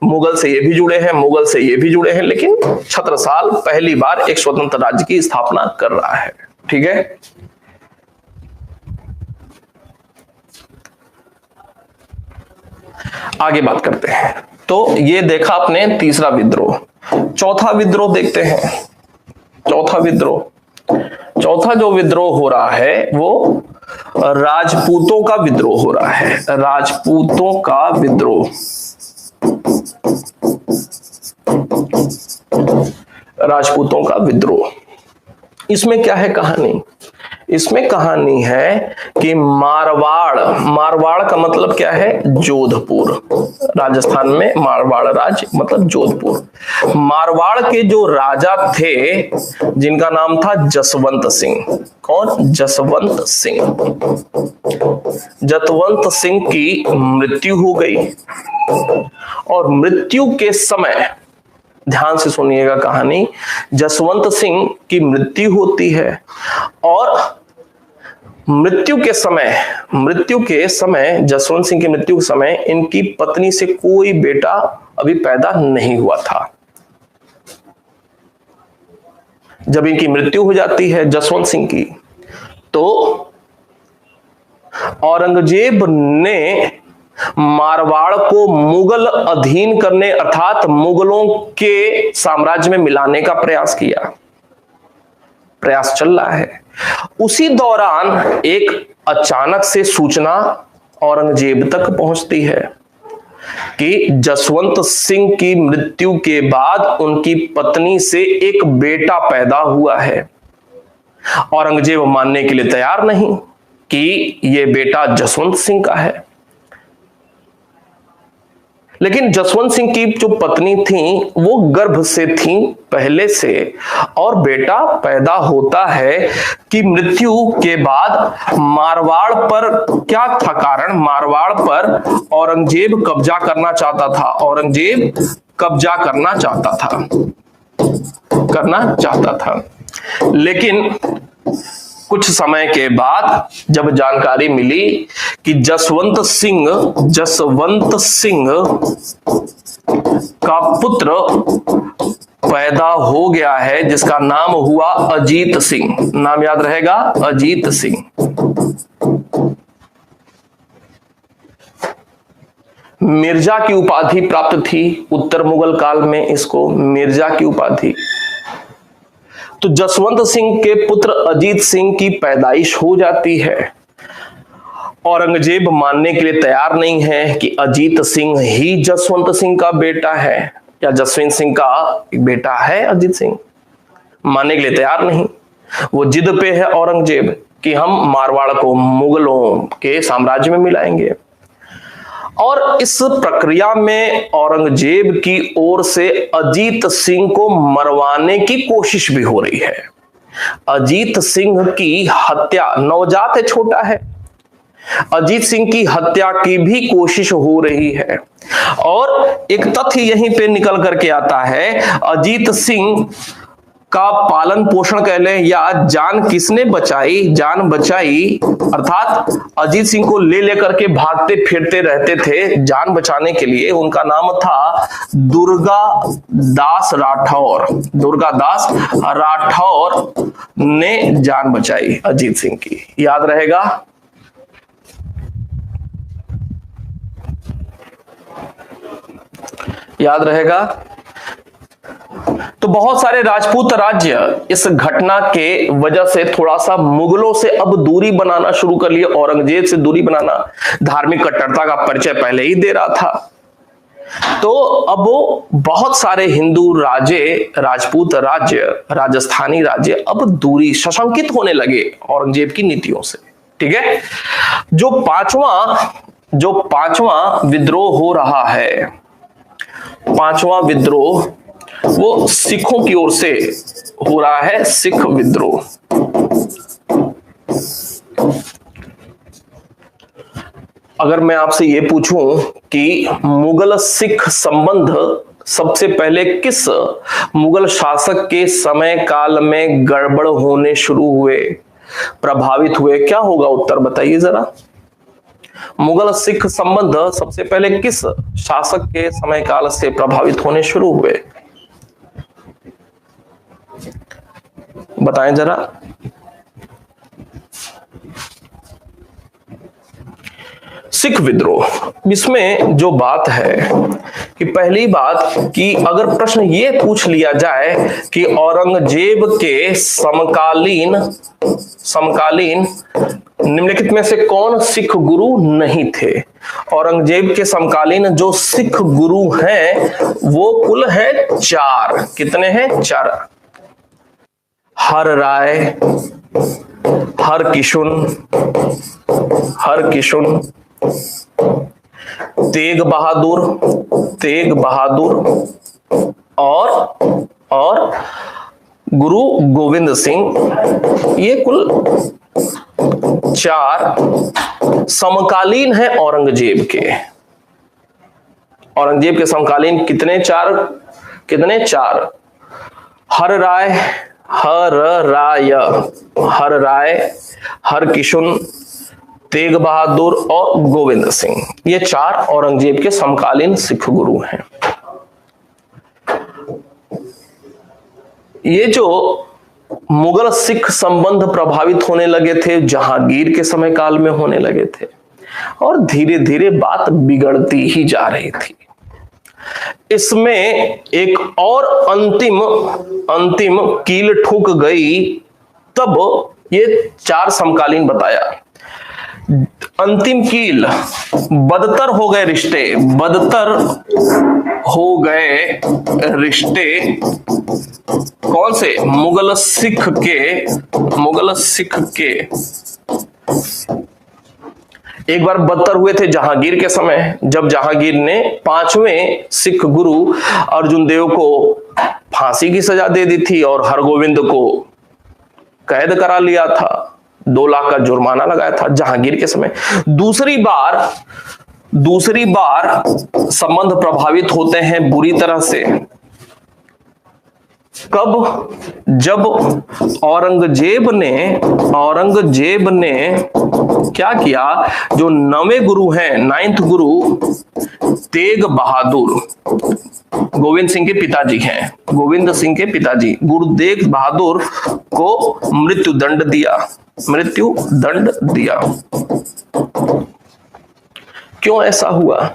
मुगल से ये भी जुड़े हैं, मुगल से ये भी जुड़े हैं, लेकिन छत्रसाल पहली बार एक स्वतंत्र राज्य की स्थापना कर रहा है। ठीक है, आगे बात करते हैं। तो ये देखा आपने तीसरा विद्रोह। चौथा विद्रोह देखते हैं। चौथा जो विद्रोह हो रहा है वो राजपूतों का विद्रोह हो रहा है। राजपूतों का विद्रोह। राजपूतों का विद्रोह, इसमें क्या है कहानी? इसमें कहानी है कि मारवाड़ का मतलब क्या है? जोधपुर। राजस्थान में मारवाड़ राज्य मतलब जोधपुर। मारवाड़ के जो राजा थे जिनका नाम था जसवंत सिंह। कौन? जसवंत सिंह। जसवंत सिंह की मृत्यु हो गई, और मृत्यु के समय, ध्यान से सुनिएगा कहानी, जसवंत सिंह की मृत्यु होती है और मृत्यु के समय जसवंत सिंह की मृत्यु के समय इनकी पत्नी से कोई बेटा अभी पैदा नहीं हुआ था। जब इनकी मृत्यु हो जाती है जसवंत सिंह की, तो औरंगजेब ने मारवाड़ को मुगल अधीन करने अर्थात मुगलों के साम्राज्य में मिलाने का प्रयास चल रहा है। उसी दौरान एक अचानक से सूचना औरंगजेब तक पहुंचती है कि जसवंत सिंह की मृत्यु के बाद उनकी पत्नी से एक बेटा पैदा हुआ है। औरंगजेब मानने के लिए तैयार नहीं कि यह बेटा जसवंत सिंह का है, लेकिन जसवंत सिंह की जो पत्नी थी वो गर्भ से थी पहले से, और बेटा पैदा होता है कि मृत्यु के बाद मारवाड़ पर क्या था कारण? मारवाड़ पर औरंगजेब कब्जा करना चाहता था, लेकिन कुछ समय के बाद जब जानकारी मिली कि जसवंत सिंह का पुत्र पैदा हो गया है जिसका नाम हुआ अजीत सिंह, नाम याद रहेगा, अजीत सिंह। मिर्जा की उपाधि प्राप्त थी उत्तर मुगल काल में, इसको मिर्जा की उपाधि। तो जसवंत सिंह के पुत्र अजीत सिंह की पैदाइश हो जाती है। औरंगजेब मानने के लिए तैयार नहीं है कि अजीत सिंह ही जसवंत सिंह का बेटा है या जसवंत सिंह का बेटा है अजीत सिंह, मानने के लिए तैयार नहीं। वो जिद पे है औरंगजेब कि हम मारवाड़ को मुगलों के साम्राज्य में मिलाएंगे, और इस प्रक्रिया में औरंगजेब की ओर से अजीत सिंह को मरवाने की कोशिश भी हो रही है। अजीत सिंह की हत्या, नवजात है, छोटा है, अजीत सिंह की हत्या की भी कोशिश हो रही है। और एक तथ्य यहीं पे निकल करके आता है, अजीत सिंह का पालन पोषण कह लें या जान किसने बचाई? जान बचाई अर्थात अजीत सिंह को ले लेकर के भागते फिरते रहते थे जान बचाने के लिए, उनका नाम था दुर्गादास राठौर ने जान बचाई अजीत सिंह की, याद रहेगा। तो बहुत सारे राजपूत राज्य इस घटना के वजह से थोड़ा सा मुगलों से अब दूरी बनाना शुरू कर लिए। औरंगजेब से दूरी बनाना, धार्मिक कट्टरता का परिचय पहले ही दे रहा था। तो अब वो बहुत सारे हिंदू राज्य, राजपूत राज्य, राजस्थानी राज्य अब दूरी, सशंकित होने लगे औरंगजेब की नीतियों से। ठीक है, जो पांचवा विद्रोह हो रहा है, पांचवा विद्रोह वो सिखों की ओर से हो रहा है, सिख विद्रोह। अगर मैं आपसे ये पूछूं कि मुगल सिख संबंध सबसे पहले किस मुगल शासक के समय काल में गड़बड़ होने शुरू हुए, प्रभावित हुए, क्या होगा उत्तर बताइए जरा। मुगल सिख संबंध सबसे पहले किस शासक के समय काल से प्रभावित होने शुरू हुए, बताएं जरा। सिख विद्रोह, इसमें जो बात है कि पहली बात कि अगर प्रश्न ये पूछ लिया जाए कि औरंगजेब के समकालीन निम्नलिखित में से कौन सिख गुरु नहीं थे? औरंगजेब के समकालीन जो सिख गुरु हैं वो कुल है 4। कितने हैं? 4। हर राय, हर किशुन, तेग बहादुर और गुरु गोविंद सिंह। ये कुल 4 समकालीन है औरंगजेब के। औरंगजेब के समकालीन कितने? 4। हर राय, हर राय, हर राय, हर किशुन, तेग बहादुर और गोविंद सिंह, ये 4 औरंगजेब के समकालीन सिख गुरु हैं। ये जो मुगल सिख संबंध प्रभावित होने लगे थे, जहांगीर के समय काल में होने लगे थे, और धीरे धीरे बात बिगड़ती ही जा रही थी। इसमें एक और अंतिम कील ठुक गई, तब ये 4 समकालीन बताया। अंतिम कील, बदतर हो गए रिश्ते, बदतर हो गए रिश्ते कौन से? मुगल सिख के एक बार बदतर हुए थे जहांगीर के समय, जब जहांगीर ने 5वें सिख गुरु अर्जुन देव को फांसी की सजा दे दी थी और हरगोविंद को कैद करा लिया था, 2 लाख का जुर्माना लगाया था जहांगीर के समय। दूसरी बार संबंध प्रभावित होते हैं बुरी तरह से, कब? जब औरंगजेब ने क्या किया, जो 9वें गुरु हैं, 9th गुरु तेग बहादुर, गोविंद सिंह के पिताजी हैं, गोविंद सिंह के पिताजी गुरु तेग बहादुर को मृत्यु दंड दिया। क्यों ऐसा हुआ?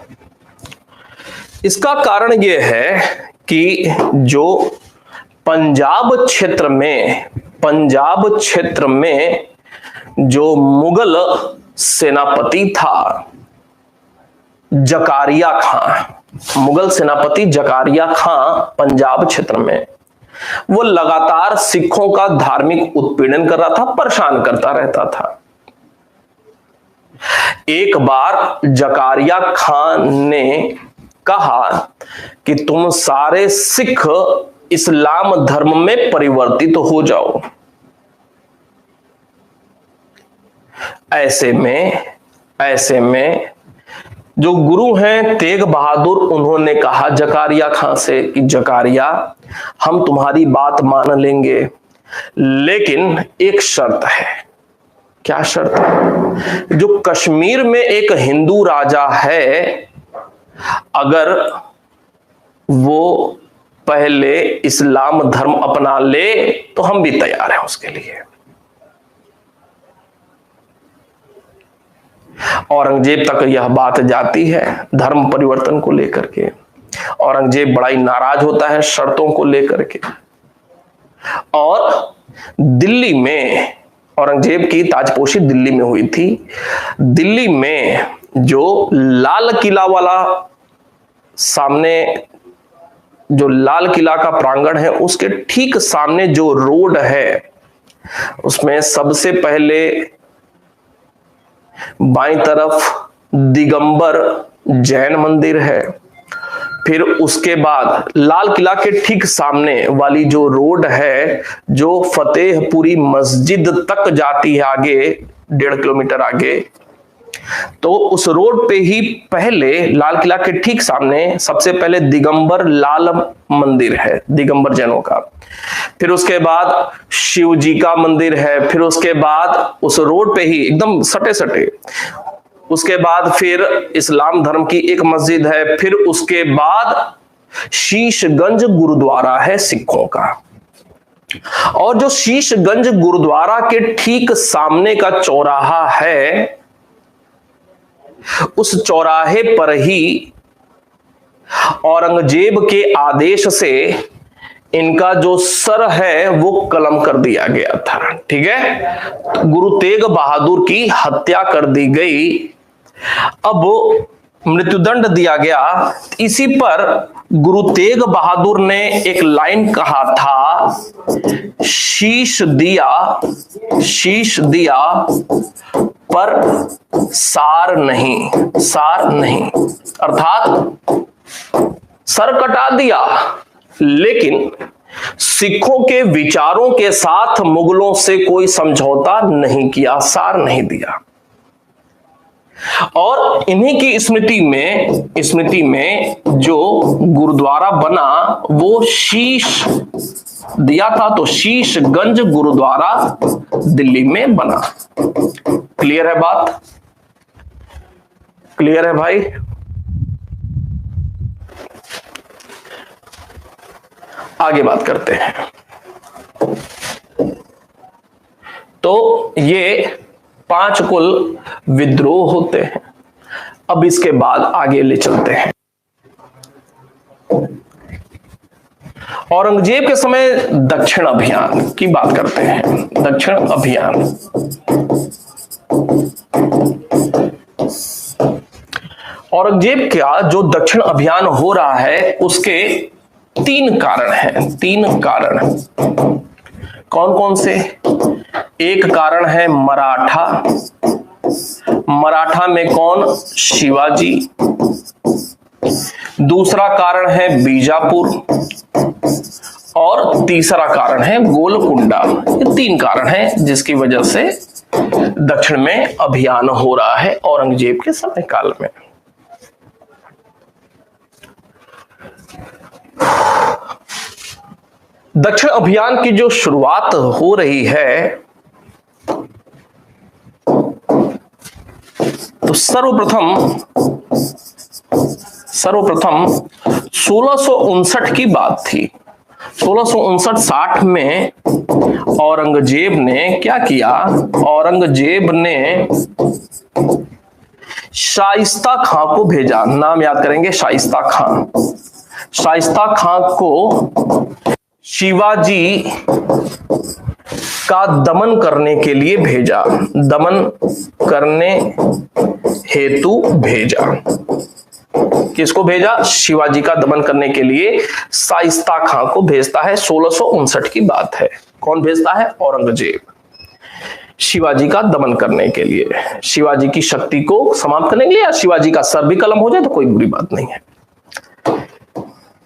इसका कारण यह है कि जो पंजाब क्षेत्र में जो मुगल सेनापति था जकारिया खां, मुगल सेनापति जकारिया खां पंजाब क्षेत्र में, वो लगातार सिखों का धार्मिक उत्पीड़न कर रहा था, परेशान करता रहता था। एक बार जकारिया खान ने कहा कि तुम सारे सिख इस्लाम धर्म में परिवर्तित हो जाओ। ऐसे में जो गुरु हैं तेग बहादुर, उन्होंने कहा जकारिया खां से कि जकारिया, हम तुम्हारी बात मान लेंगे, लेकिन एक शर्त है। क्या शर्त है? जो कश्मीर में एक हिंदू राजा है, अगर वो पहले इस्लाम धर्म अपना ले तो हम भी तैयार हैं उसके लिए। औरंगजेब तक यह बात जाती है धर्म परिवर्तन को लेकर के। औरंगजेब बड़ा ही नाराज होता है शर्तों को लेकर के, और दिल्ली में औरंगजेब की ताजपोशी दिल्ली में हुई थी। दिल्ली में जो लाल किला वाला सामने, जो लाल किला का प्रांगण है, उसके ठीक सामने जो रोड है, उसमें सबसे पहले बाईं तरफ दिगंबर जैन मंदिर है, फिर उसके बाद लाल किला के ठीक सामने वाली जो रोड है, जो फतेहपुरी मस्जिद तक जाती है आगे 1.5 किलोमीटर आगे, तो उस रोड पे ही पहले लाल किला के ठीक सामने सबसे पहले दिगंबर लाल मंदिर है, दिगंबर जैनों का। फिर उसके बाद शिव जी का मंदिर है, फिर उसके बाद उस रोड पे ही एकदम सटे उसके बाद फिर इस्लाम धर्म की एक मस्जिद है, फिर उसके बाद शीशगंज गुरुद्वारा है सिखों का। और जो शीशगंज गुरुद्वारा के ठीक सामने का चौराहा है, उस चौराहे पर ही औरंगजेब के आदेश से इनका जो सर है वो कलम कर दिया गया था। ठीक है, गुरु तेग बहादुर की हत्या कर दी गई, अब मृत्युदंड दिया गया। इसी पर गुरु तेग बहादुर ने एक लाइन कहा था, शीश दिया पर सार नहीं, अर्थात सर कटा दिया, लेकिन सिखों के विचारों के साथ मुगलों से कोई समझौता नहीं किया, सार नहीं दिया। और इन्हीं की स्मृति में जो गुरुद्वारा बना वो शीश दिया था तो शीशगंज गुरुद्वारा दिल्ली में बना। क्लियर है बात? क्लियर है भाई? आगे बात करते हैं। तो ये 5 कुल विद्रोह होते हैं। अब इसके बाद आगे ले चलते हैं। औरंगजेब के समय दक्षिण अभियान की बात करते हैं। दक्षिण अभियान, औरंगजेब का जो दक्षिण अभियान हो रहा है उसके 3 कारण हैं। 3 कारण कौन कौन से? एक कारण है मराठा। मराठा में कौन? शिवाजी। दूसरा कारण है बीजापुर और तीसरा कारण है गोलकुंडा। ये 3 कारण हैं जिसकी वजह से दक्षिण में अभियान हो रहा है औरंगजेब के समय काल में। दक्षिण अभियान की जो शुरुआत हो रही है तो सर्वप्रथम 1659 की बात थी। 1659-60 में औरंगजेब ने क्या किया? औरंगजेब ने शाइस्ता खां को भेजा। नाम याद करेंगे, शाइस्ता खां। शाइस्ता खां को शिवाजी का दमन करने के लिए भेजा। दमन करने हेतु भेजा। किसको भेजा? शिवाजी का दमन करने के लिए शाइस्ता खां को भेजता है। 1659 की बात है। कौन भेजता है? औरंगजेब। शिवाजी का दमन करने के लिए, शिवाजी की शक्ति को समाप्त करने के लिए, या शिवाजी का सर भी कलम हो जाए तो कोई बुरी बात नहीं है।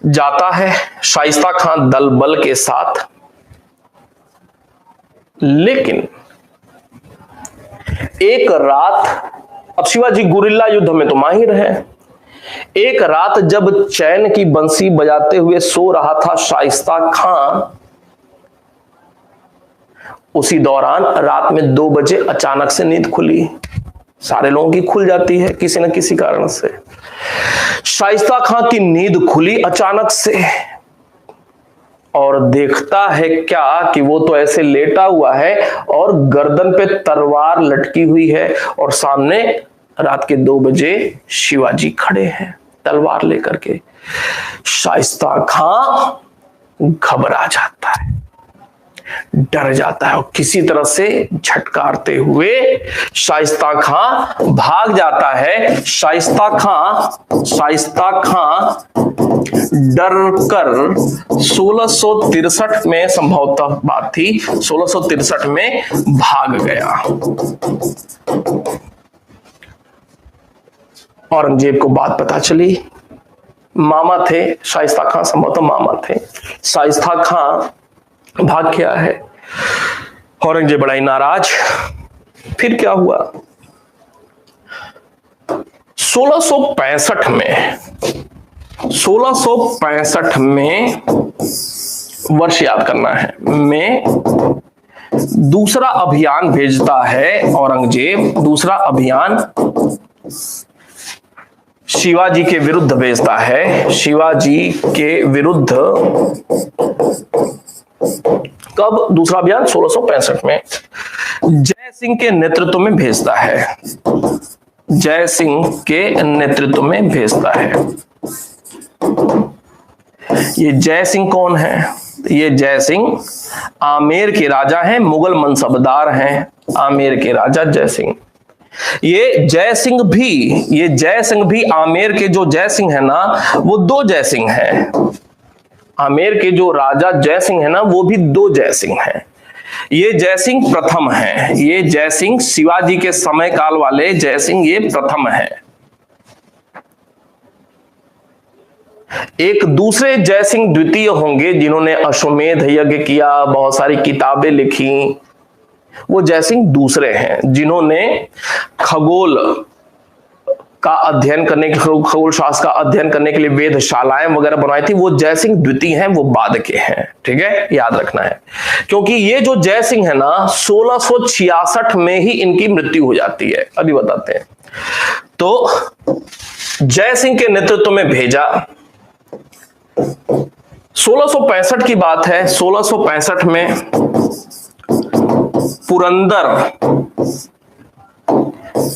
जाता है शाइस्ता खां दल बल के साथ, लेकिन एक रात, अब शिवाजी गुरिल्ला युद्ध में तो माहिर है, एक रात जब चैन की बंसी बजाते हुए सो रहा था शाइस्ता खां, उसी दौरान रात में 2 बजे अचानक से नींद खुली। सारे लोगों की खुल जाती है किसी न किसी कारण से। शाइस्ता खां की नींद खुली अचानक से और देखता है क्या कि वो तो ऐसे लेटा हुआ है और गर्दन पे तलवार लटकी हुई है और सामने रात के 2 बजे शिवाजी खड़े हैं तलवार लेकर के। शाइस्ता खां घबरा जाता है, डर जाता है और किसी तरह से झटकारते हुए शाइस्ता खां भाग जाता है। शाइस्ता खां डर कर 1663 में, संभवतः बात थी 1663 में, भाग गया। औरंगजेब को बात पता चली। मामा थे शाइस्ता खां, संभवतः मामा थे। शाइस्ता खां भाग गया है। औरंगजेब बड़ा ही नाराज। फिर क्या हुआ? 1665 में वर्ष याद करना है, में दूसरा अभियान भेजता है औरंगजेब। दूसरा अभियान शिवाजी के विरुद्ध भेजता है। शिवाजी के विरुद्ध कब? दूसरा अभियान 1665 में जय सिंह के नेतृत्व में भेजता है। जय सिंह के नेतृत्व में भेजता है। ये जय सिंह कौन है? ये जय सिंह आमेर के राजा हैं, मुगल मनसबदार हैं आमेर के राजा जय सिंह। ये जय सिंह भी आमेर के जो जय सिंह है ना, वो 2 जय सिंह हैं। आमेर के जो राजा जय सिंह है ना, वो भी 2 जय सिंह हैं। ये जय सिंह प्रथम है। ये जय सिंह शिवाजी के समय काल वाले जय सिंह ये प्रथम है। एक दूसरे जय सिंह द्वितीय होंगे जिन्होंने अश्वमेध यज्ञ किया, बहुत सारी किताबें लिखी। वो जय सिंह दूसरे हैं जिन्होंने खगोल का अध्ययन करने के, खगोल शास्त्र का अध्ययन करने के लिए वेधशालाएं वगैरह बनवाई थी, वो जय सिंह द्वितीय हैं, वो बाद के हैं। ठीक है, याद रखना है, क्योंकि ये जो जय सिंह है ना 1666 में ही इनकी मृत्यु हो जाती है। अभी बताते हैं। तो जय सिंह के नेतृत्व में भेजा, 1665 की बात है। 1665 में पुरंदर,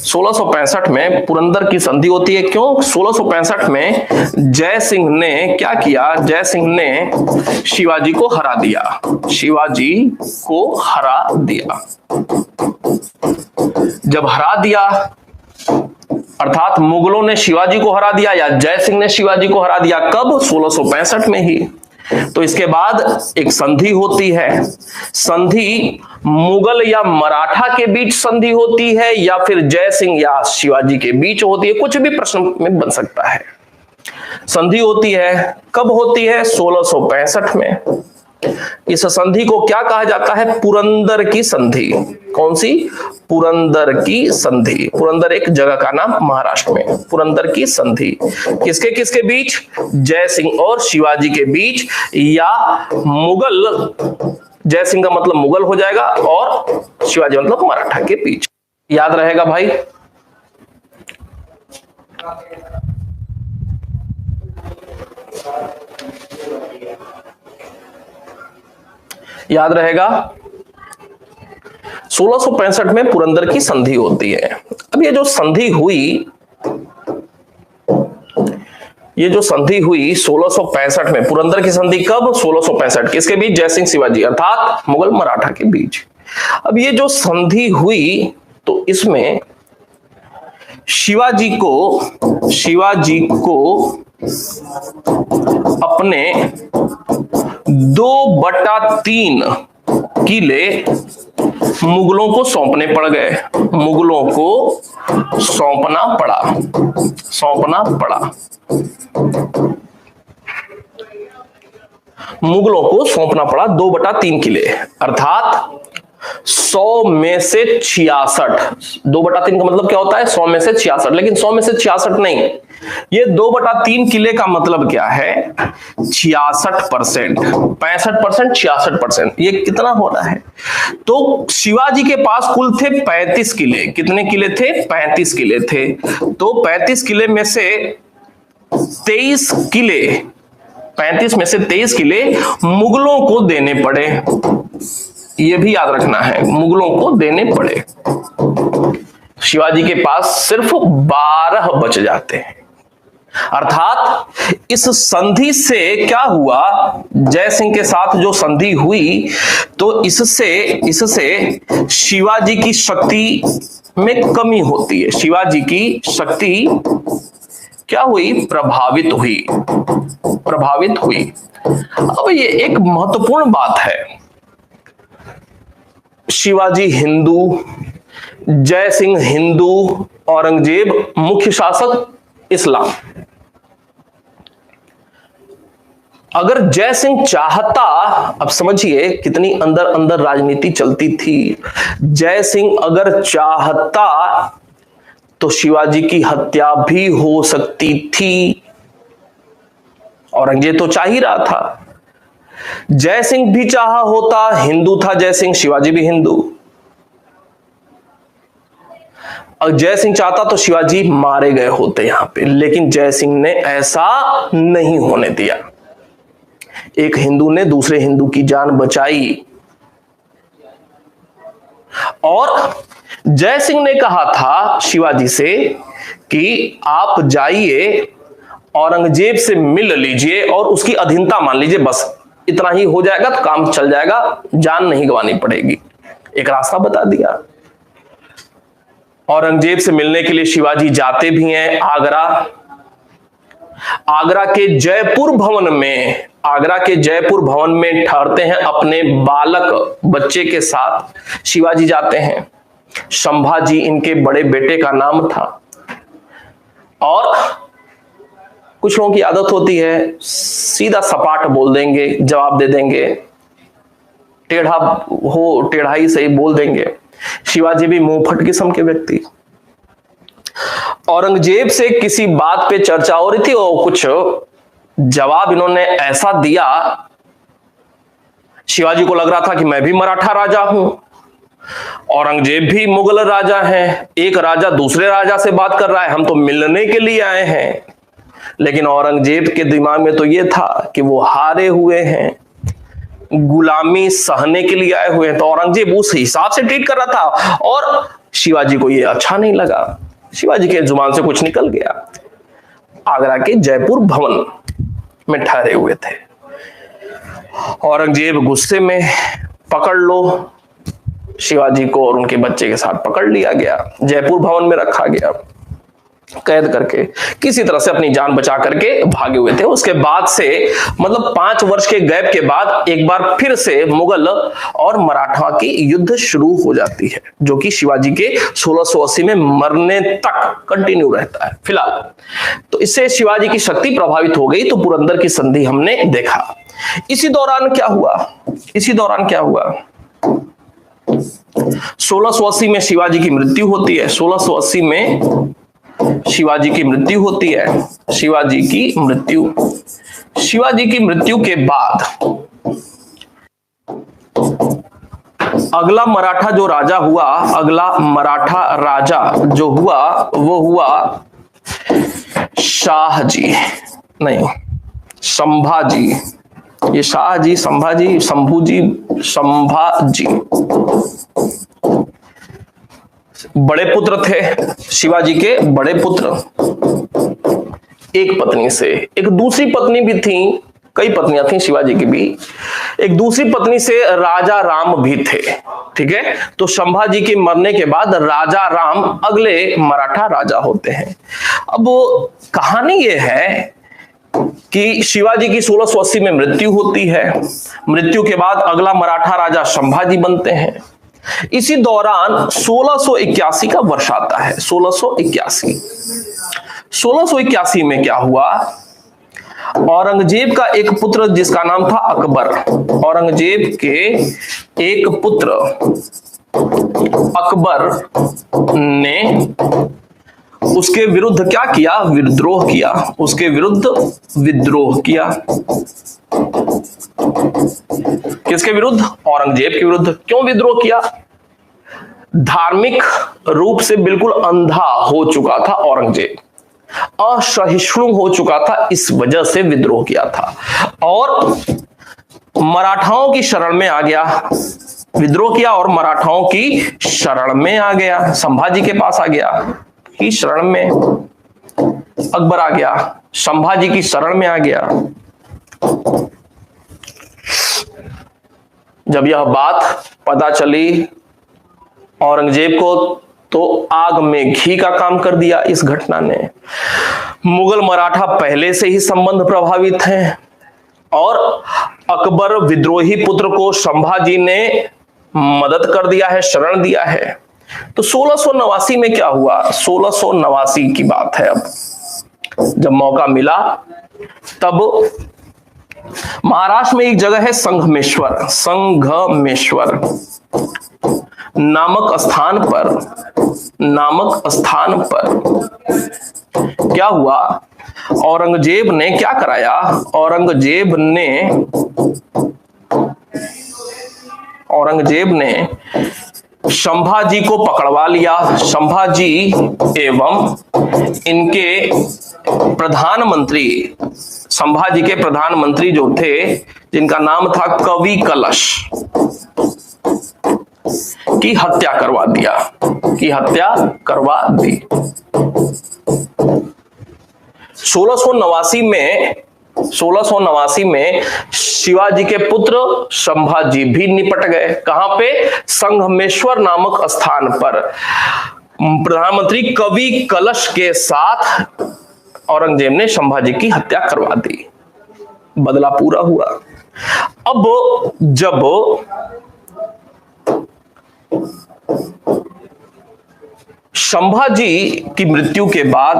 1665 में पुरंदर की संधि होती है। क्यों? 1665 में जय सिंह ने क्या किया? जय सिंह ने शिवाजी को हरा दिया, शिवाजी को हरा दिया। जब हरा दिया अर्थात मुगलों ने शिवाजी को हरा दिया या जय सिंह ने शिवाजी को हरा दिया, कब? 1665 में ही। तो इसके बाद एक संधि होती है। संधि मुगल या मराठा के बीच संधि होती है या फिर जय सिंह या शिवाजी के बीच होती है, कुछ भी प्रश्न में बन सकता है। संधि होती है, कब होती है? 1665 में। इस संधि को क्या कहा जाता है? पुरंदर की संधि। कौन सी? पुरंदर की संधि। पुरंदर एक जगह का नाम महाराष्ट्र में। पुरंदर की संधि किसके किसके बीच? जय सिंह और शिवाजी के बीच, या मुगल, जय सिंह का मतलब मुगल हो जाएगा और शिवाजी मतलब मराठा के बीच। याद रहेगा भाई? याद रहेगा? 1665 में पुरंदर की संधि होती है। अब ये जो संधि हुई, ये जो संधि हुई 1665 में, पुरंदर की संधि कब? 1665। किसके बीच? जय सिंह शिवाजी अर्थात मुगल मराठा के बीच। अब ये जो संधि हुई तो इसमें शिवाजी को अपने 2/3 किले मुगलों को सौंपने पड़ गए। मुगलों को सौंपना पड़ा। मुगलों को सौंपना पड़ा 2/3 किले, अर्थात 100 में से 66। 2/3 का मतलब क्या होता है? 100 में से 66। लेकिन 100 में से 66 नहीं, ये 2/3 किले का मतलब क्या है? 66%, 65%, 66%। ये कितना हो रहा है? तो शिवाजी के पास कुल थे 35 किले। कितने किले थे? 35 किले थे। तो 35 किले में से 23 किले, 35 में से 23 किले मुगलों को देने पड़े। ये भी याद रखना है, मुगलों को देने पड़े। शिवाजी के पास सिर्फ 12 बच जाते हैं। अर्थात इस संधि से क्या हुआ? जय सिंह के साथ जो संधि हुई तो इससे शिवाजी की शक्ति में कमी होती है। शिवाजी की शक्ति क्या हुई? प्रभावित हुई। अब ये एक महत्वपूर्ण बात है। शिवाजी हिंदू, जय सिंह हिंदू, औरंगजेब मुख्य शासक इस्लाम। अगर जय सिंह चाहता, अब समझिए कितनी अंदर अंदर राजनीति चलती थी। जय सिंह अगर चाहता तो शिवाजी की हत्या भी हो सकती थी। औरंगजेब तो चाह ही रहा था। जय सिंह भी चाहा होता, हिंदू था जय सिंह, शिवाजी भी हिंदू। और जय सिंह चाहता तो शिवाजी मारे गए होते यहां पे, लेकिन जय सिंह ने ऐसा नहीं होने दिया। एक हिंदू ने दूसरे हिंदू की जान बचाई और जय सिंह ने कहा था शिवाजी से कि आप जाइए औरंगजेब से मिल लीजिए और उसकी अधीनता मान लीजिए, बस इतना ही हो जाएगा तो काम चल जाएगा, जान नहीं गंवानी पड़ेगी। एक रास्ता बता दिया। औरंगजेब से मिलने के लिए शिवाजी जाते भी हैं आगरा। आगरा के जयपुर भवन में ठहरते हैं अपने बालक बच्चे के साथ। शिवाजी जाते हैं। संभाजी इनके बड़े बेटे का नाम था। और कुछ लोगों की आदत होती है सीधा सपाट बोल देंगे, जवाब दे देंगे, टेढ़ाई से ही बोल देंगे। शिवाजी भी मुंहफट किस्म के व्यक्ति। औरंगजेब से किसी बात पे चर्चा हो रही थी और कुछ जवाब इन्होंने ऐसा दिया, शिवाजी को लग रहा था कि मैं भी मराठा राजा हूं, औरंगजेब भी मुगल राजा हैं, एक राजा दूसरे राजा से बात कर रहा है, हम तो मिलने के लिए आए हैं। लेकिन औरंगजेब के दिमाग में तो यह था कि वो हारे हुए हैं, गुलामी सहने के लिए आए हुए हैं। तो औरंगजेब उस हिसाब से ट्रीट कर रहा था और शिवाजी को यह अच्छा नहीं लगा। शिवाजी के जुबान से कुछ निकल गया। आगरा के जयपुर भवन में ठहरे हुए थे। औरंगजेब गुस्से में पकड़ लो, शिवाजी को और उनके बच्चे के साथ पकड़ लिया गया, जयपुर भवन में रखा गया, कैद करके किसी तरह से अपनी जान बचा करके भागे हुए थे। उसके बाद से मतलब 5 वर्ष के गैप के बाद एक बार फिर से मुगल और मराठा की युद्ध शुरू हो जाती है, जो कि शिवाजी के 1680 में मरने तक कंटिन्यू रहता है फिलहाल। तो इससे शिवाजी की शक्ति प्रभावित हो गई। तो पुरंदर की संधि हमने देखा। इसी दौरान क्या हुआ 1680 में शिवाजी की मृत्यु होती है। 1680 में शिवाजी की मृत्यु होती है। शिवाजी की मृत्यु के बाद अगला मराठा राजा जो हुआ वो हुआ शाहजी, नहीं संभाजी। ये शाहजी, संभाजी, शंभूजी, संभाजी बड़े पुत्र थे शिवाजी के, बड़े पुत्र। एक पत्नी से, एक दूसरी पत्नी भी थी, कई पत्नियां थी शिवाजी की भी, एक दूसरी पत्नी से राजा राम भी थे। ठीक है, तो संभाजी के मरने के बाद राजा राम अगले मराठा राजा होते हैं। अब कहानी यह है कि शिवाजी की 1680 में मृत्यु होती है। मृत्यु के बाद अगला मराठा राजा संभाजी बनते हैं। इसी दौरान 1681 का वर्ष आता है। 1681 में क्या हुआ, औरंगजेब का एक पुत्र जिसका नाम था अकबर, औरंगजेब के एक पुत्र अकबर ने उसके विरुद्ध क्या किया, विद्रोह किया। उसके विरुद्ध विद्रोह किया। किसके विरुद्ध, औरंगजेब के विरुद्ध। क्यों विद्रोह किया, धार्मिक रूप से बिल्कुल अंधा हो चुका था औरंगजेब, असहिष्णु हो चुका था, इस वजह से विद्रोह किया था और मराठाओं की शरण में आ गया। विद्रोह किया और मराठाओं की शरण में आ गया, संभाजी के पास आ गया, की शरण में अकबर आ गया, संभाजी की शरण में आ गया। जब यह बात पता चली औरंगजेब को, तो आग में घी का काम कर दिया इस घटना ने। मुगल मराठा पहले से ही संबंध प्रभावित हैं और अकबर विद्रोही पुत्र को संभाजी ने मदद कर दिया है, शरण दिया है। तो 1689 में क्या हुआ, 1689 की बात है। अब जब मौका मिला तब महाराष्ट्र में एक जगह है संगमेश्वर नामक स्थान पर क्या हुआ, औरंगजेब ने क्या कराया, औरंगजेब ने संभाजी को पकड़वा लिया। संभाजी एवं इनके प्रधानमंत्री, संभाजी के प्रधानमंत्री जो थे, जिनका नाम था कवि कलश, की हत्या करवा दी। 1689 में शिवाजी के पुत्र संभाजी भी निपट गए। कहां पे, संगमेश्वर नामक स्थान पर प्रधानमंत्री कवि कलश के साथ औरंगजेब ने संभाजी की हत्या करवा दी। बदला पूरा हुआ। अब जब संभाजी की मृत्यु के बाद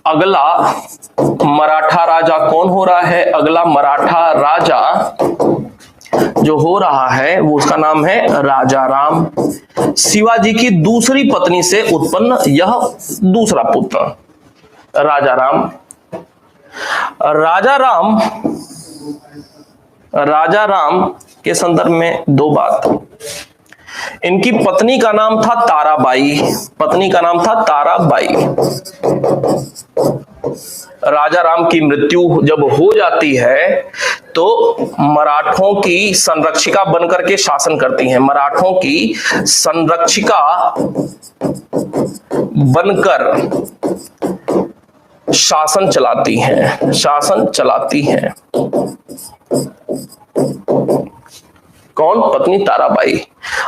अगला मराठा राजा कौन हो रहा है? अगला मराठा राजा जो हो रहा है वो उसका नाम है राजाराम। शिवाजी की दूसरी पत्नी से उत्पन्न यह दूसरा पुत्र राजाराम। राजाराम के संदर्भ में दो बात। इनकी पत्नी का नाम था ताराबाई। पत्नी का नाम था ताराबाई। राजाराम की मृत्यु जब हो जाती है तो मराठों की संरक्षिका बनकर के शासन करती हैं। मराठों की संरक्षिका बनकर शासन चलाती हैं। शासन चलाती हैं कौन? पत्नी ताराबाई।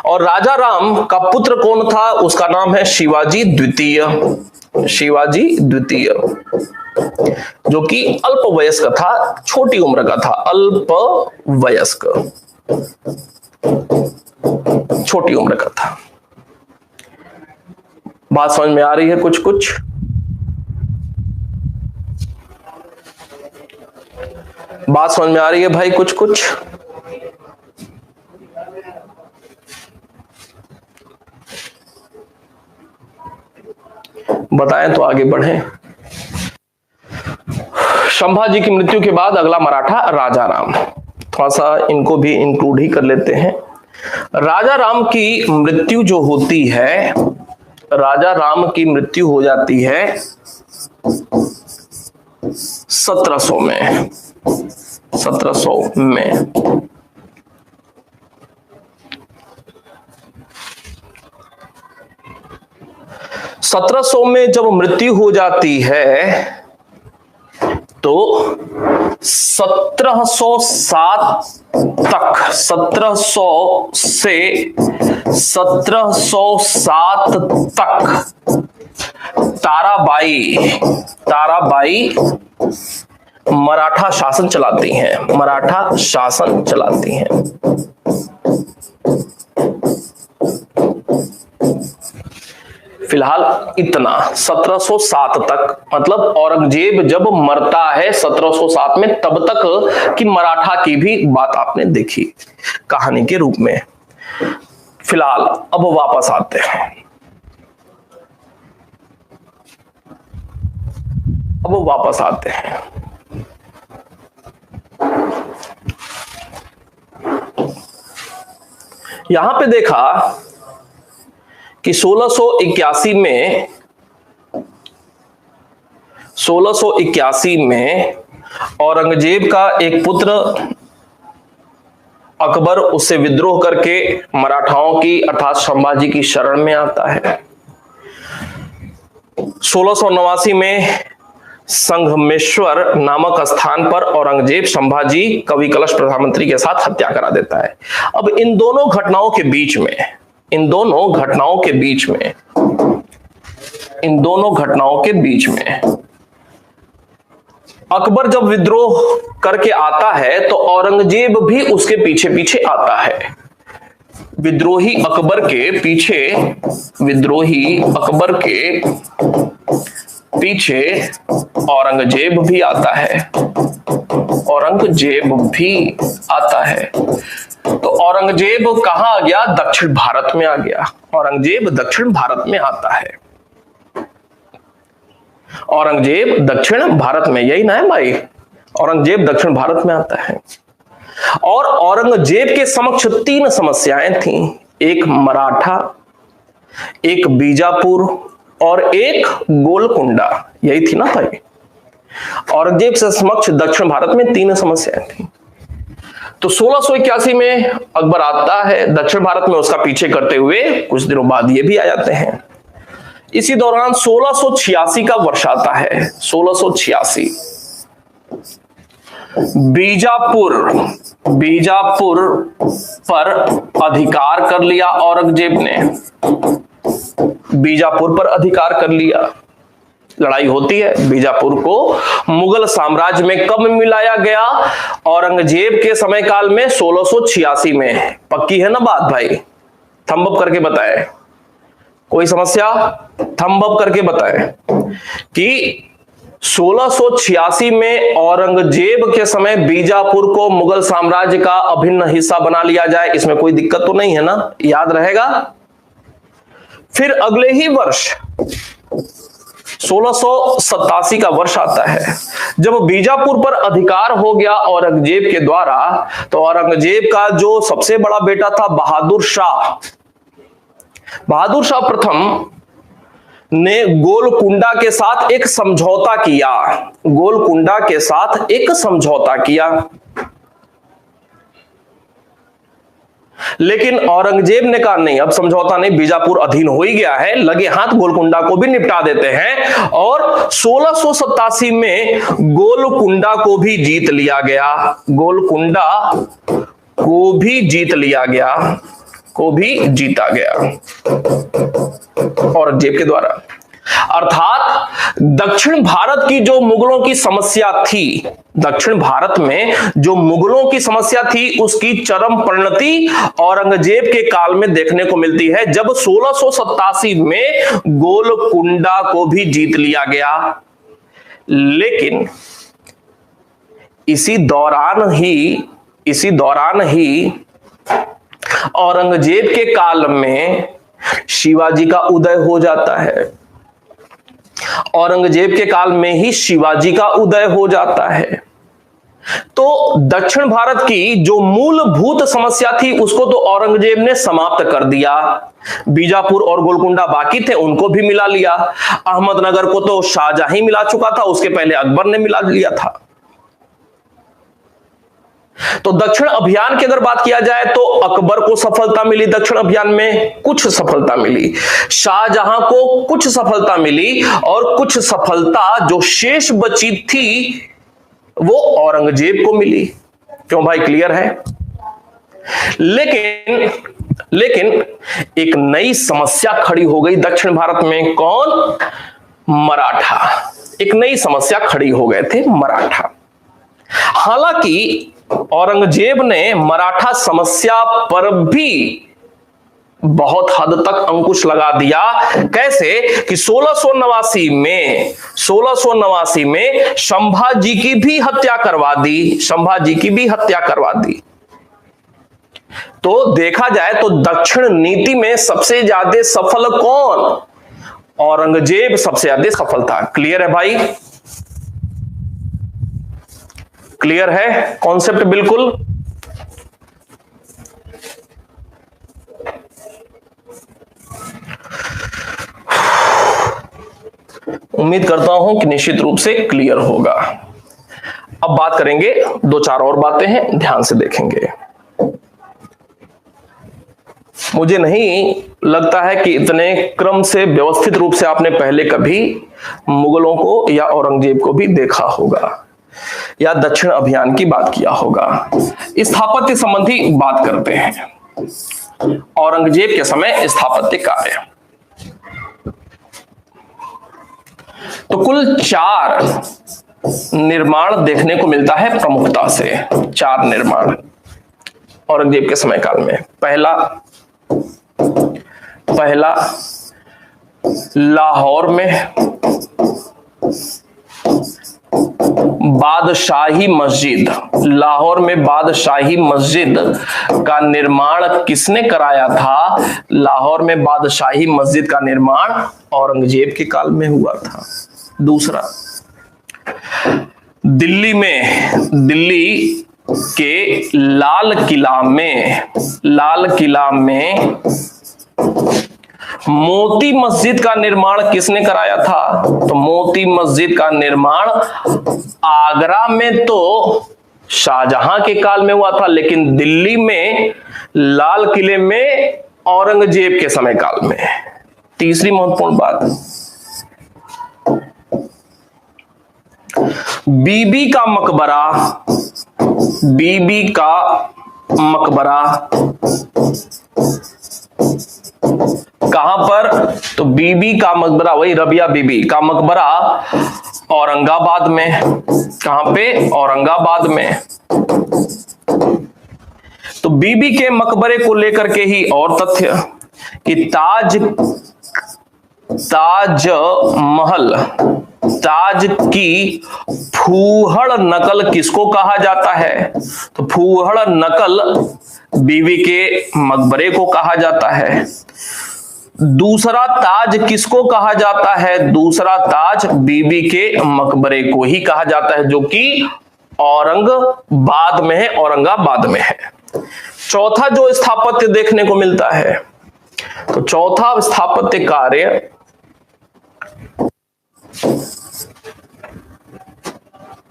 और राजाराम का पुत्र कौन था? उसका नाम है शिवाजी द्वितीय। शिवाजी द्वितीय जो कि अल्प वयस्क था, छोटी उम्र का था। अल्प वयस्क, छोटी उम्र का था। बात समझ में आ रही है? कुछ कुछ बात समझ में आ रही है भाई? कुछ कुछ बताएं तो आगे बढ़ें। संभाजी की मृत्यु के बाद अगला मराठा राजाराम। थोड़ा सा इनको भी इंक्लूड ही कर लेते हैं। राजाराम की मृत्यु जो होती है, राजाराम की मृत्यु हो जाती है 1700 में। 1700 में 1700 में जब मृत्यु हो जाती है तो 1707 तक, 1700 से 1707 तक ताराबाई मराठा शासन चलाती हैं। मराठा शासन चलाती हैं। फिलहाल इतना 1707 तक, मतलब औरंगजेब जब मरता है 1707 में, तब तक की मराठा की भी बात आपने देखी कहानी के रूप में। फिलहाल अब वापस आते हैं। यहां पे देखा कि 1681 में औरंगजेब का एक पुत्र अकबर उससे विद्रोह करके मराठाओं की अर्थात संभाजी की शरण में आता है। 1689 में संगमेश्वर नामक स्थान पर औरंगजेब संभाजी कवि कलश प्रधानमंत्री के साथ हत्या करा देता है। अब इन दोनों घटनाओं के बीच में अकबर जब विद्रोह करके आता है तो औरंगजेब भी उसके पीछे पीछे आता है। विद्रोही अकबर के पीछे औरंगजेब भी आता है। तो औरंगजेब कहां आ गया? दक्षिण भारत में आ गया। औरंगजेब दक्षिण भारत में आता है। औरंगजेब दक्षिण भारत में, यही ना है भाई? औरंगजेब दक्षिण भारत में आता है। और औरंगजेब के समक्ष तीन समस्याएं थीं। एक मराठा, एक बीजापुर और एक गोलकुंडा। यही थी ना भाई? औरंगजेब से समक्ष दक्षिण भारत में तीन समस्याएं थी। तो 1681 में अकबर आता है दक्षिण भारत में, उसका पीछे करते हुए कुछ दिनों बाद ये भी आ जाते हैं। इसी दौरान 1686 का वर्ष आता है। 1686 बीजापुर पर अधिकार कर लिया औरंगजेब ने। बीजापुर पर अधिकार कर लिया। लड़ाई होती है। बीजापुर को मुगल साम्राज्य में कब मिलाया गया? औरंगजेब के समय काल में 1686 में। पक्की है ना बात भाई? थंब अप करके बताएं। कोई समस्या? थंब अप करके बताएं कि 1686 में औरंगजेब के समय बीजापुर को मुगल साम्राज्य का अभिन्न हिस्सा बना लिया जाए, इसमें कोई दिक्कत तो नहीं है ना, याद रहेगा। फिर अगले ही वर्ष 1687 का वर्ष आता है, जब बीजापुर पर अधिकार हो गया औरंगजेब के द्वारा, तो औरंगजेब का जो सबसे बड़ा बेटा था बहादुर शाह प्रथम ने गोलकुंडा के साथ एक समझौता किया। गोलकुंडा के साथ एक समझौता किया, लेकिन औरंगजेब ने कहा नहीं, अब समझौता नहीं, बीजापुर अधीन हो ही गया है, लगे हाथ गोलकुंडा को भी निपटा देते हैं। और 1687 में गोलकुंडा को भी जीत लिया गया। गोलकुंडा को भी जीत लिया गया, को भी जीता गया औरंगजेब के द्वारा। अर्थात दक्षिण भारत की जो मुगलों की समस्या थी, दक्षिण भारत में जो मुगलों की समस्या थी, उसकी चरम परिणति औरंगजेब के काल में देखने को मिलती है, जब 1687 में गोलकुंडा को भी जीत लिया गया। लेकिन इसी दौरान ही औरंगजेब के काल में शिवाजी का उदय हो जाता है। औरंगजेब के काल में ही शिवाजी का उदय हो जाता है। तो दक्षिण भारत की जो मूलभूत समस्या थी, उसको तो औरंगजेब ने समाप्त कर दिया। बीजापुर और गोलकुंडा बाकी थे, उनको भी मिला लिया। अहमदनगर को तो शाहजहां मिला चुका था, उसके पहले अकबर ने मिला लिया था। तो दक्षिण अभियान की अगर बात किया जाए तो अकबर को सफलता मिली, दक्षिण अभियान में कुछ सफलता मिली, शाहजहां को कुछ सफलता मिली, और कुछ सफलता जो शेष बची थी वो औरंगजेब को मिली। क्यों भाई, क्लियर है? लेकिन एक नई समस्या खड़ी हो गई दक्षिण भारत में। कौन? मराठा। एक नई समस्या खड़ी हो गए थे मराठा। हालांकि औरंगजेब ने मराठा समस्या पर भी बहुत हद तक अंकुश लगा दिया। कैसे कि 1689 में संभाजी की भी हत्या करवा दी। तो देखा जाए तो दक्षिण नीति में सबसे ज्यादा सफल कौन? औरंगजेब सबसे ज्यादा सफल था। क्लियर है भाई? क्लियर है कॉन्सेप्ट? बिल्कुल। उम्मीद करता हूं कि निश्चित रूप से क्लियर होगा। अब बात करेंगे, दो चार और बातें हैं, ध्यान से देखेंगे। मुझे नहीं लगता है कि इतने क्रम से व्यवस्थित रूप से आपने पहले कभी मुगलों को या औरंगजेब को भी देखा होगा या दक्षिण अभियान की बात किया होगा। स्थापत्य संबंधी बात करते हैं। औरंगजेब के समय स्थापत्य कार्य तो कुल 4 निर्माण देखने को मिलता है प्रमुखता से। 4 निर्माण औरंगजेब के समय काल में। पहला लाहौर में बादशाही मस्जिद। लाहौर में बादशाही मस्जिद का निर्माण किसने कराया था? लाहौर में बादशाही मस्जिद का निर्माण औरंगजेब के काल में हुआ था। दूसरा, दिल्ली के लाल किला में मोती मस्जिद का निर्माण किसने कराया था? तो मोती मस्जिद का निर्माण आगरा में तो शाहजहां के काल में हुआ था, लेकिन दिल्ली में लाल किले में औरंगजेब के समय काल में। तीसरी महत्वपूर्ण बात, बीबी का मकबरा कहां पर? तो बीबी का मकबरा, वही रबिया बीबी का मकबरा औरंगाबाद में। कहां पे? औरंगाबाद में। तो बीबी के मकबरे को लेकर के ही और तथ्य कि ताज महल, ताज की फूहड़ नकल किसको कहा जाता है? तो फूहड़ नकल बीवी के मकबरे को कहा जाता है। दूसरा ताज किसको कहा जाता है? दूसरा ताज बीबी के मकबरे को ही कहा जाता है, जो कि औरंगाबाद में है, औरंगाबाद में है। चौथा जो स्थापत्य देखने को मिलता है, तो चौथा स्थापत्य कार्य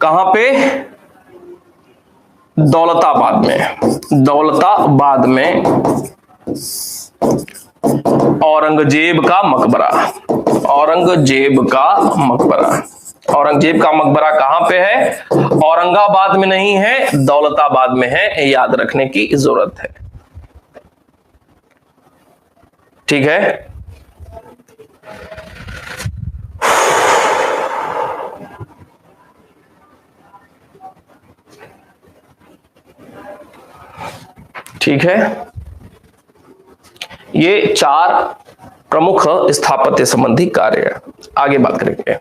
कहां पे? दौलताबाद में। दौलताबाद में औरंगजेब का मकबरा, औरंगजेब का मकबरा। औरंगजेब का मकबरा कहां पे है? औरंगाबाद में नहीं है, दौलताबाद में है, याद रखने की जरूरत है। ठीक है, ठीक है। ये चार प्रमुख स्थापत्य संबंधी कार्य। आगे बात करेंगे,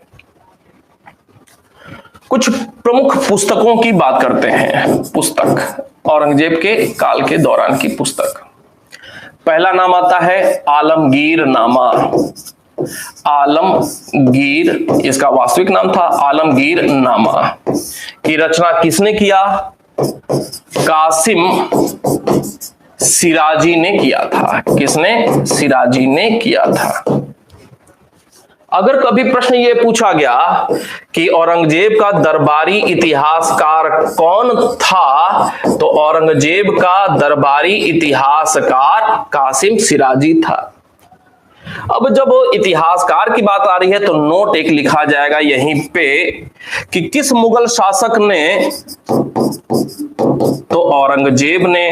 कुछ प्रमुख पुस्तकों की बात करते हैं। पुस्तक, औरंगजेब के काल के दौरान की पुस्तक। पहला नाम आता है आलमगीर नामा। आलमगीर, इसका वास्तविक नाम था आलमगीर नामा, की रचना किसने किया? कासिम सिराजी ने किया था। किसने? सिराजी ने किया था। अगर कभी प्रश्न ये पूछा गया कि औरंगजेब का दरबारी इतिहासकार कौन था, तो औरंगजेब का दरबारी इतिहासकार कासिम सिराजी था। अब जब इतिहासकार की बात आ रही है तो नोट एक लिखा जाएगा यहीं पे कि किस मुगल शासक ने, तो औरंगजेब ने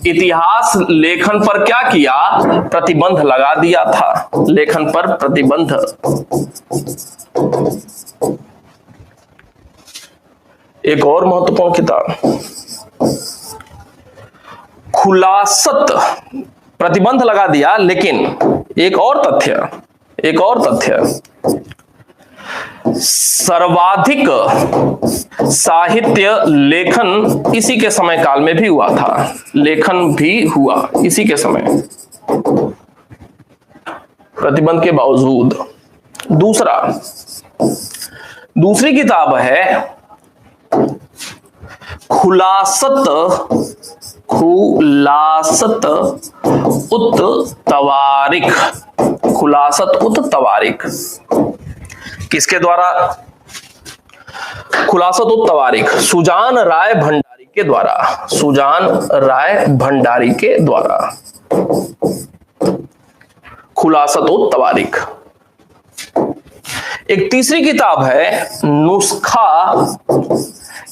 इतिहास लेखन पर क्या किया? प्रतिबंध लगा दिया था। लेखन पर प्रतिबंध। एक और महत्वपूर्ण किताब, खुलासत, प्रतिबंध लगा दिया, लेकिन एक और तथ्य, सर्वाधिक साहित्य लेखन इसी के समय काल में भी हुआ था। लेखन भी हुआ इसी के समय, प्रतिबंध के बावजूद। दूसरी किताब है खुलासत उत तवारिख। खुलासत उत तवारिख किसके द्वारा? खुलासत उत तवारिख सुजान राय भंडारी के द्वारा। सुजान राय भंडारी के द्वारा खुलासत उत तवारिख। एक तीसरी किताब है नुस्खा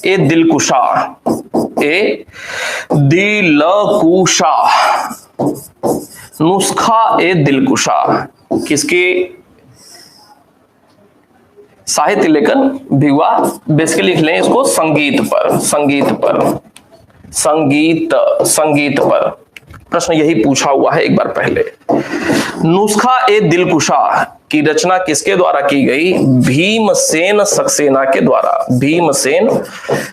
ए दिलकुशा। नुस्खा ए दिलकुशा किसके? साहित्य लेखन भी हुआ। बेसिकली लिख लें इसको संगीत पर प्रश्न यही पूछा हुआ है एक बार पहले। नुस्खा ए दिलकुशा की रचना किसके द्वारा की गई? भीमसेन सक्सेना के द्वारा। भीमसेन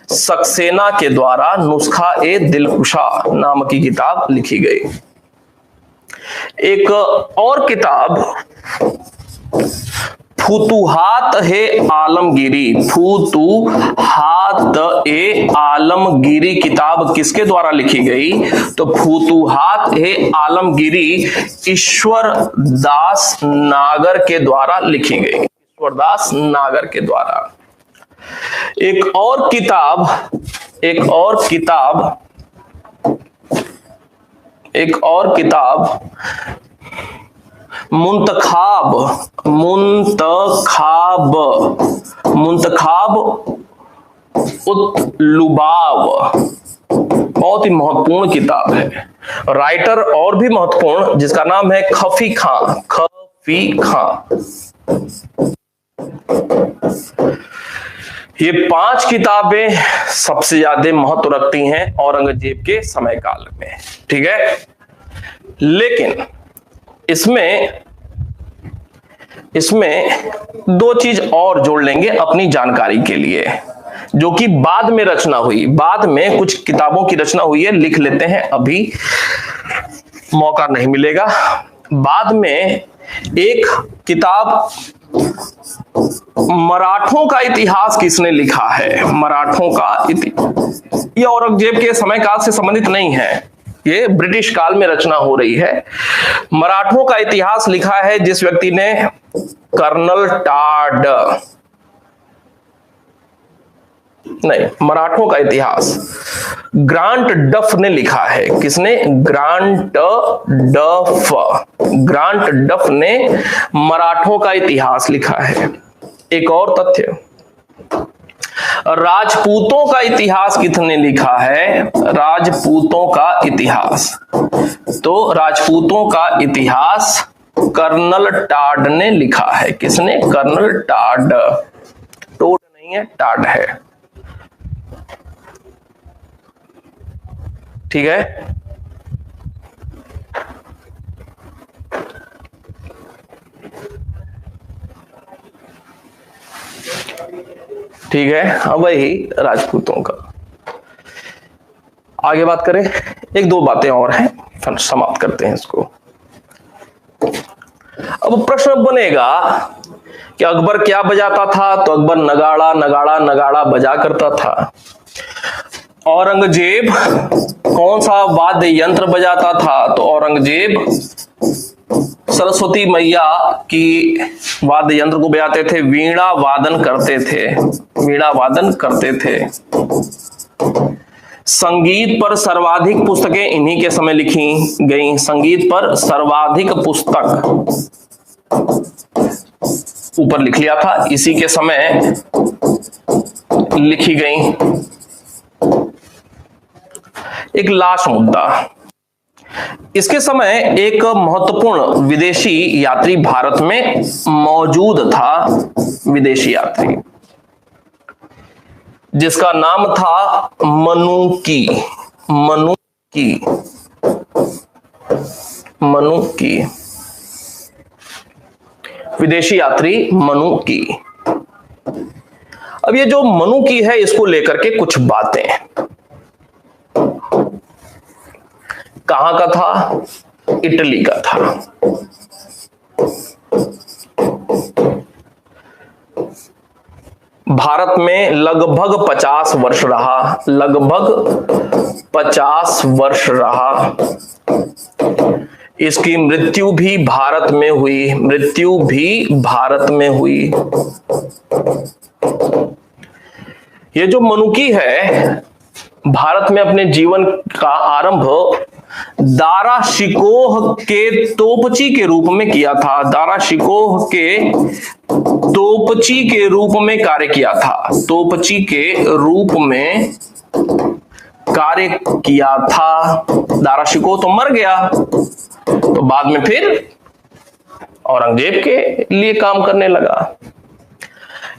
सक्सेना के द्वारा नुस्खा ए दिलकुशा नाम की किताब लिखी गई। एक और किताब फुतुहात है आलमगीरी। फुतुहात ए आलमगीरी किताब किसके द्वारा लिखी गई? तो फुतुहात ए आलमगीरी ईश्वर दास नागर के द्वारा लिखी गई। ईश्वर दास नागर के द्वारा। एक और किताब मुंतखाब उत लुबाव, बहुत ही महत्वपूर्ण किताब है। राइटर और भी महत्वपूर्ण, जिसका नाम है खफी खां। ये 5 किताबें सबसे ज्यादा महत्व रखती हैं औरंगजेब के समय काल में। ठीक है, लेकिन इसमें इसमें दो चीज और जोड़ लेंगे अपनी जानकारी के लिए, जो कि बाद में रचना हुई, बाद में कुछ किताबों की रचना हुई है, लिख लेते हैं, अभी मौका नहीं मिलेगा। बाद में एक किताब मराठों का इतिहास किसने लिखा है, मराठों का इतिहास, ये औरंगजेब के समय काल से संबंधित नहीं है, ये ब्रिटिश काल में रचना हो रही है। मराठों का इतिहास लिखा है जिस व्यक्ति ने, कर्नल टाड, नहीं, मराठों का इतिहास ग्रांट डफ ने लिखा है। किसने? ग्रांट डफ, ग्रांट डफ ने मराठों का इतिहास लिखा है। एक और तथ्य, राजपूतों का इतिहास किसने लिखा है? राजपूतों का इतिहास, तो राजपूतों का इतिहास कर्नल टाड ने लिखा है। किसने? कर्नल टाड, टोड नहीं है, टाड है। ठीक है, ठीक है। अब वही राजपूतों का, आगे बात करें, एक दो बातें और हैं, फिर समाप्त करते हैं इसको। अब प्रश्न बनेगा कि अकबर क्या बजाता था? तो अकबर नगाड़ा नगाड़ा नगाड़ा बजा करता था। औरंगजेब कौन सा वाद्य यंत्र बजाता था? तो औरंगजेब सरस्वती मैया की वाद्य यंत्र को बजाते थे, वीणा वादन करते थे, वीणा वादन करते थे। संगीत पर सर्वाधिक पुस्तकें इन्हीं के समय लिखी गई, संगीत पर सर्वाधिक पुस्तक ऊपर लिख लिया था, इसी के समय लिखी गई। एक लास्ट मुद्दा, इसके समय एक महत्वपूर्ण विदेशी यात्री भारत में मौजूद था, विदेशी यात्री जिसका नाम था मनुकी, मनुकी, मनुकी, विदेशी यात्री मनुकी। अब ये जो मनुकी है, इसको लेकर के कुछ बातें, कहां का था? इटली का था। भारत में लगभग 50 वर्ष रहा, लगभग 50 वर्ष रहा। इसकी मृत्यु भी भारत में हुई, मृत्यु भी भारत में हुई। ये जो मनुकी है, भारत में अपने जीवन का आरंभ दारा शिकोह के तोपची के रूप में किया था, दारा शिकोह के तोपची के रूप में कार्य किया था, तोपची के रूप में कार्य किया था। दारा शिकोह तो मर गया, तो बाद में फिर औरंगजेब के लिए काम करने लगा।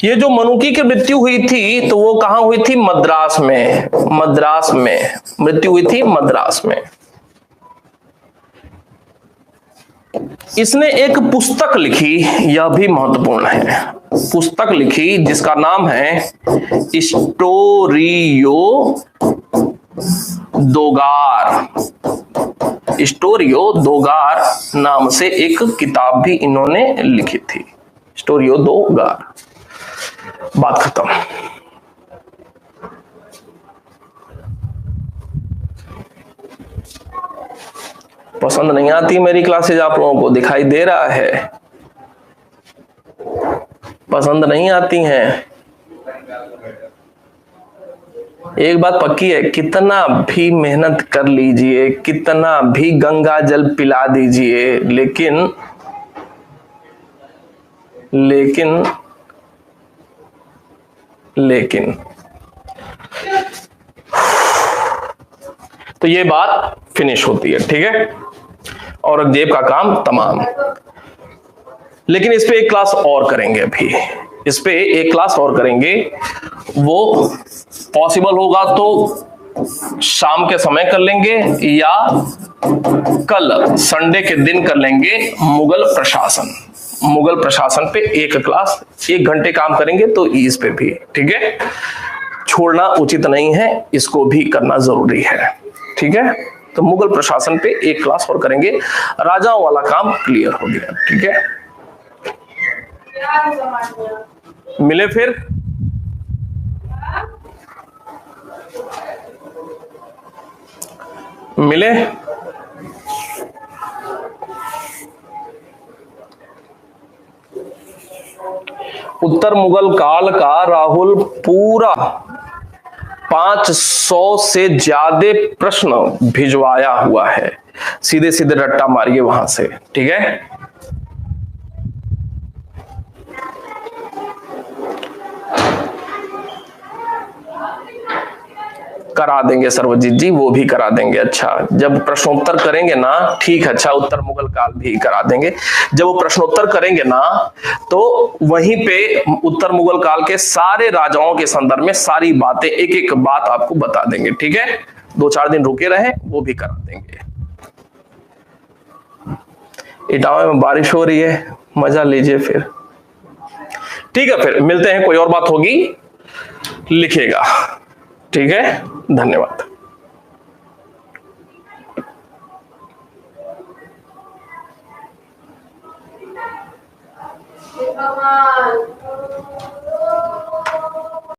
ये जो मनुकी की मृत्यु हुई थी, तो वो कहां हुई थी? मद्रास में, मद्रास में मृत्यु हुई थी, मद्रास में। इसने एक पुस्तक लिखी, यह भी महत्वपूर्ण है, पुस्तक लिखी जिसका नाम है स्टोरियो दोगार, स्टोरियो दोगार नाम से एक किताब भी इन्होंने लिखी थी, स्टोरियो दोगार। बात खत्म। पसंद नहीं आती मेरी क्लासेज, आप लोगों को दिखाई दे रहा है, पसंद नहीं आती हैं। एक बात पक्की है, कितना भी मेहनत कर लीजिए, कितना भी गंगा जल पिला दीजिए, लेकिन लेकिन लेकिन तो ये बात फिनिश होती है, ठीक है, औरंगजेब का काम तमाम। लेकिन इस पे एक क्लास और करेंगे, अभी इस पे एक क्लास और करेंगे, वो पॉसिबल होगा तो शाम के समय कर लेंगे या कल संडे के दिन कर लेंगे, मुगल प्रशासन। मुगल प्रशासन पे एक क्लास, 1 घंटे काम करेंगे तो इस पे भी, ठीक है, छोड़ना उचित नहीं है, इसको भी करना जरूरी है, ठीक है। तो मुगल प्रशासन पे एक क्लास और करेंगे, राजाओं वाला काम क्लियर हो गया, ठीक है। मिले फिर, मिले। उत्तर मुगल काल का राहुल पूरा 500 से ज्यादा प्रश्न भिजवाया हुआ है, सीधे सीधे रट्टा मारिए वहां से, ठीक है। करा देंगे सर्वजीत जी, वो भी करा देंगे। अच्छा, जब प्रश्नोत्तर करेंगे ना, ठीक है, अच्छा, उत्तर मुगल काल भी करा देंगे। जब वो प्रश्नोत्तर करेंगे ना, तो वहीं पे उत्तर मुगल काल के सारे राजाओं के संदर्भ में सारी बातें, एक एक बात आपको बता देंगे, ठीक है। 2-4 दिन रुके रहे, वो भी करा देंगे। इटावा में बारिश हो रही है, मजा लीजिए फिर, ठीक है। फिर मिलते हैं, कोई और बात होगी लिखिएगा, ठीक है। धन्यवाद। भगवान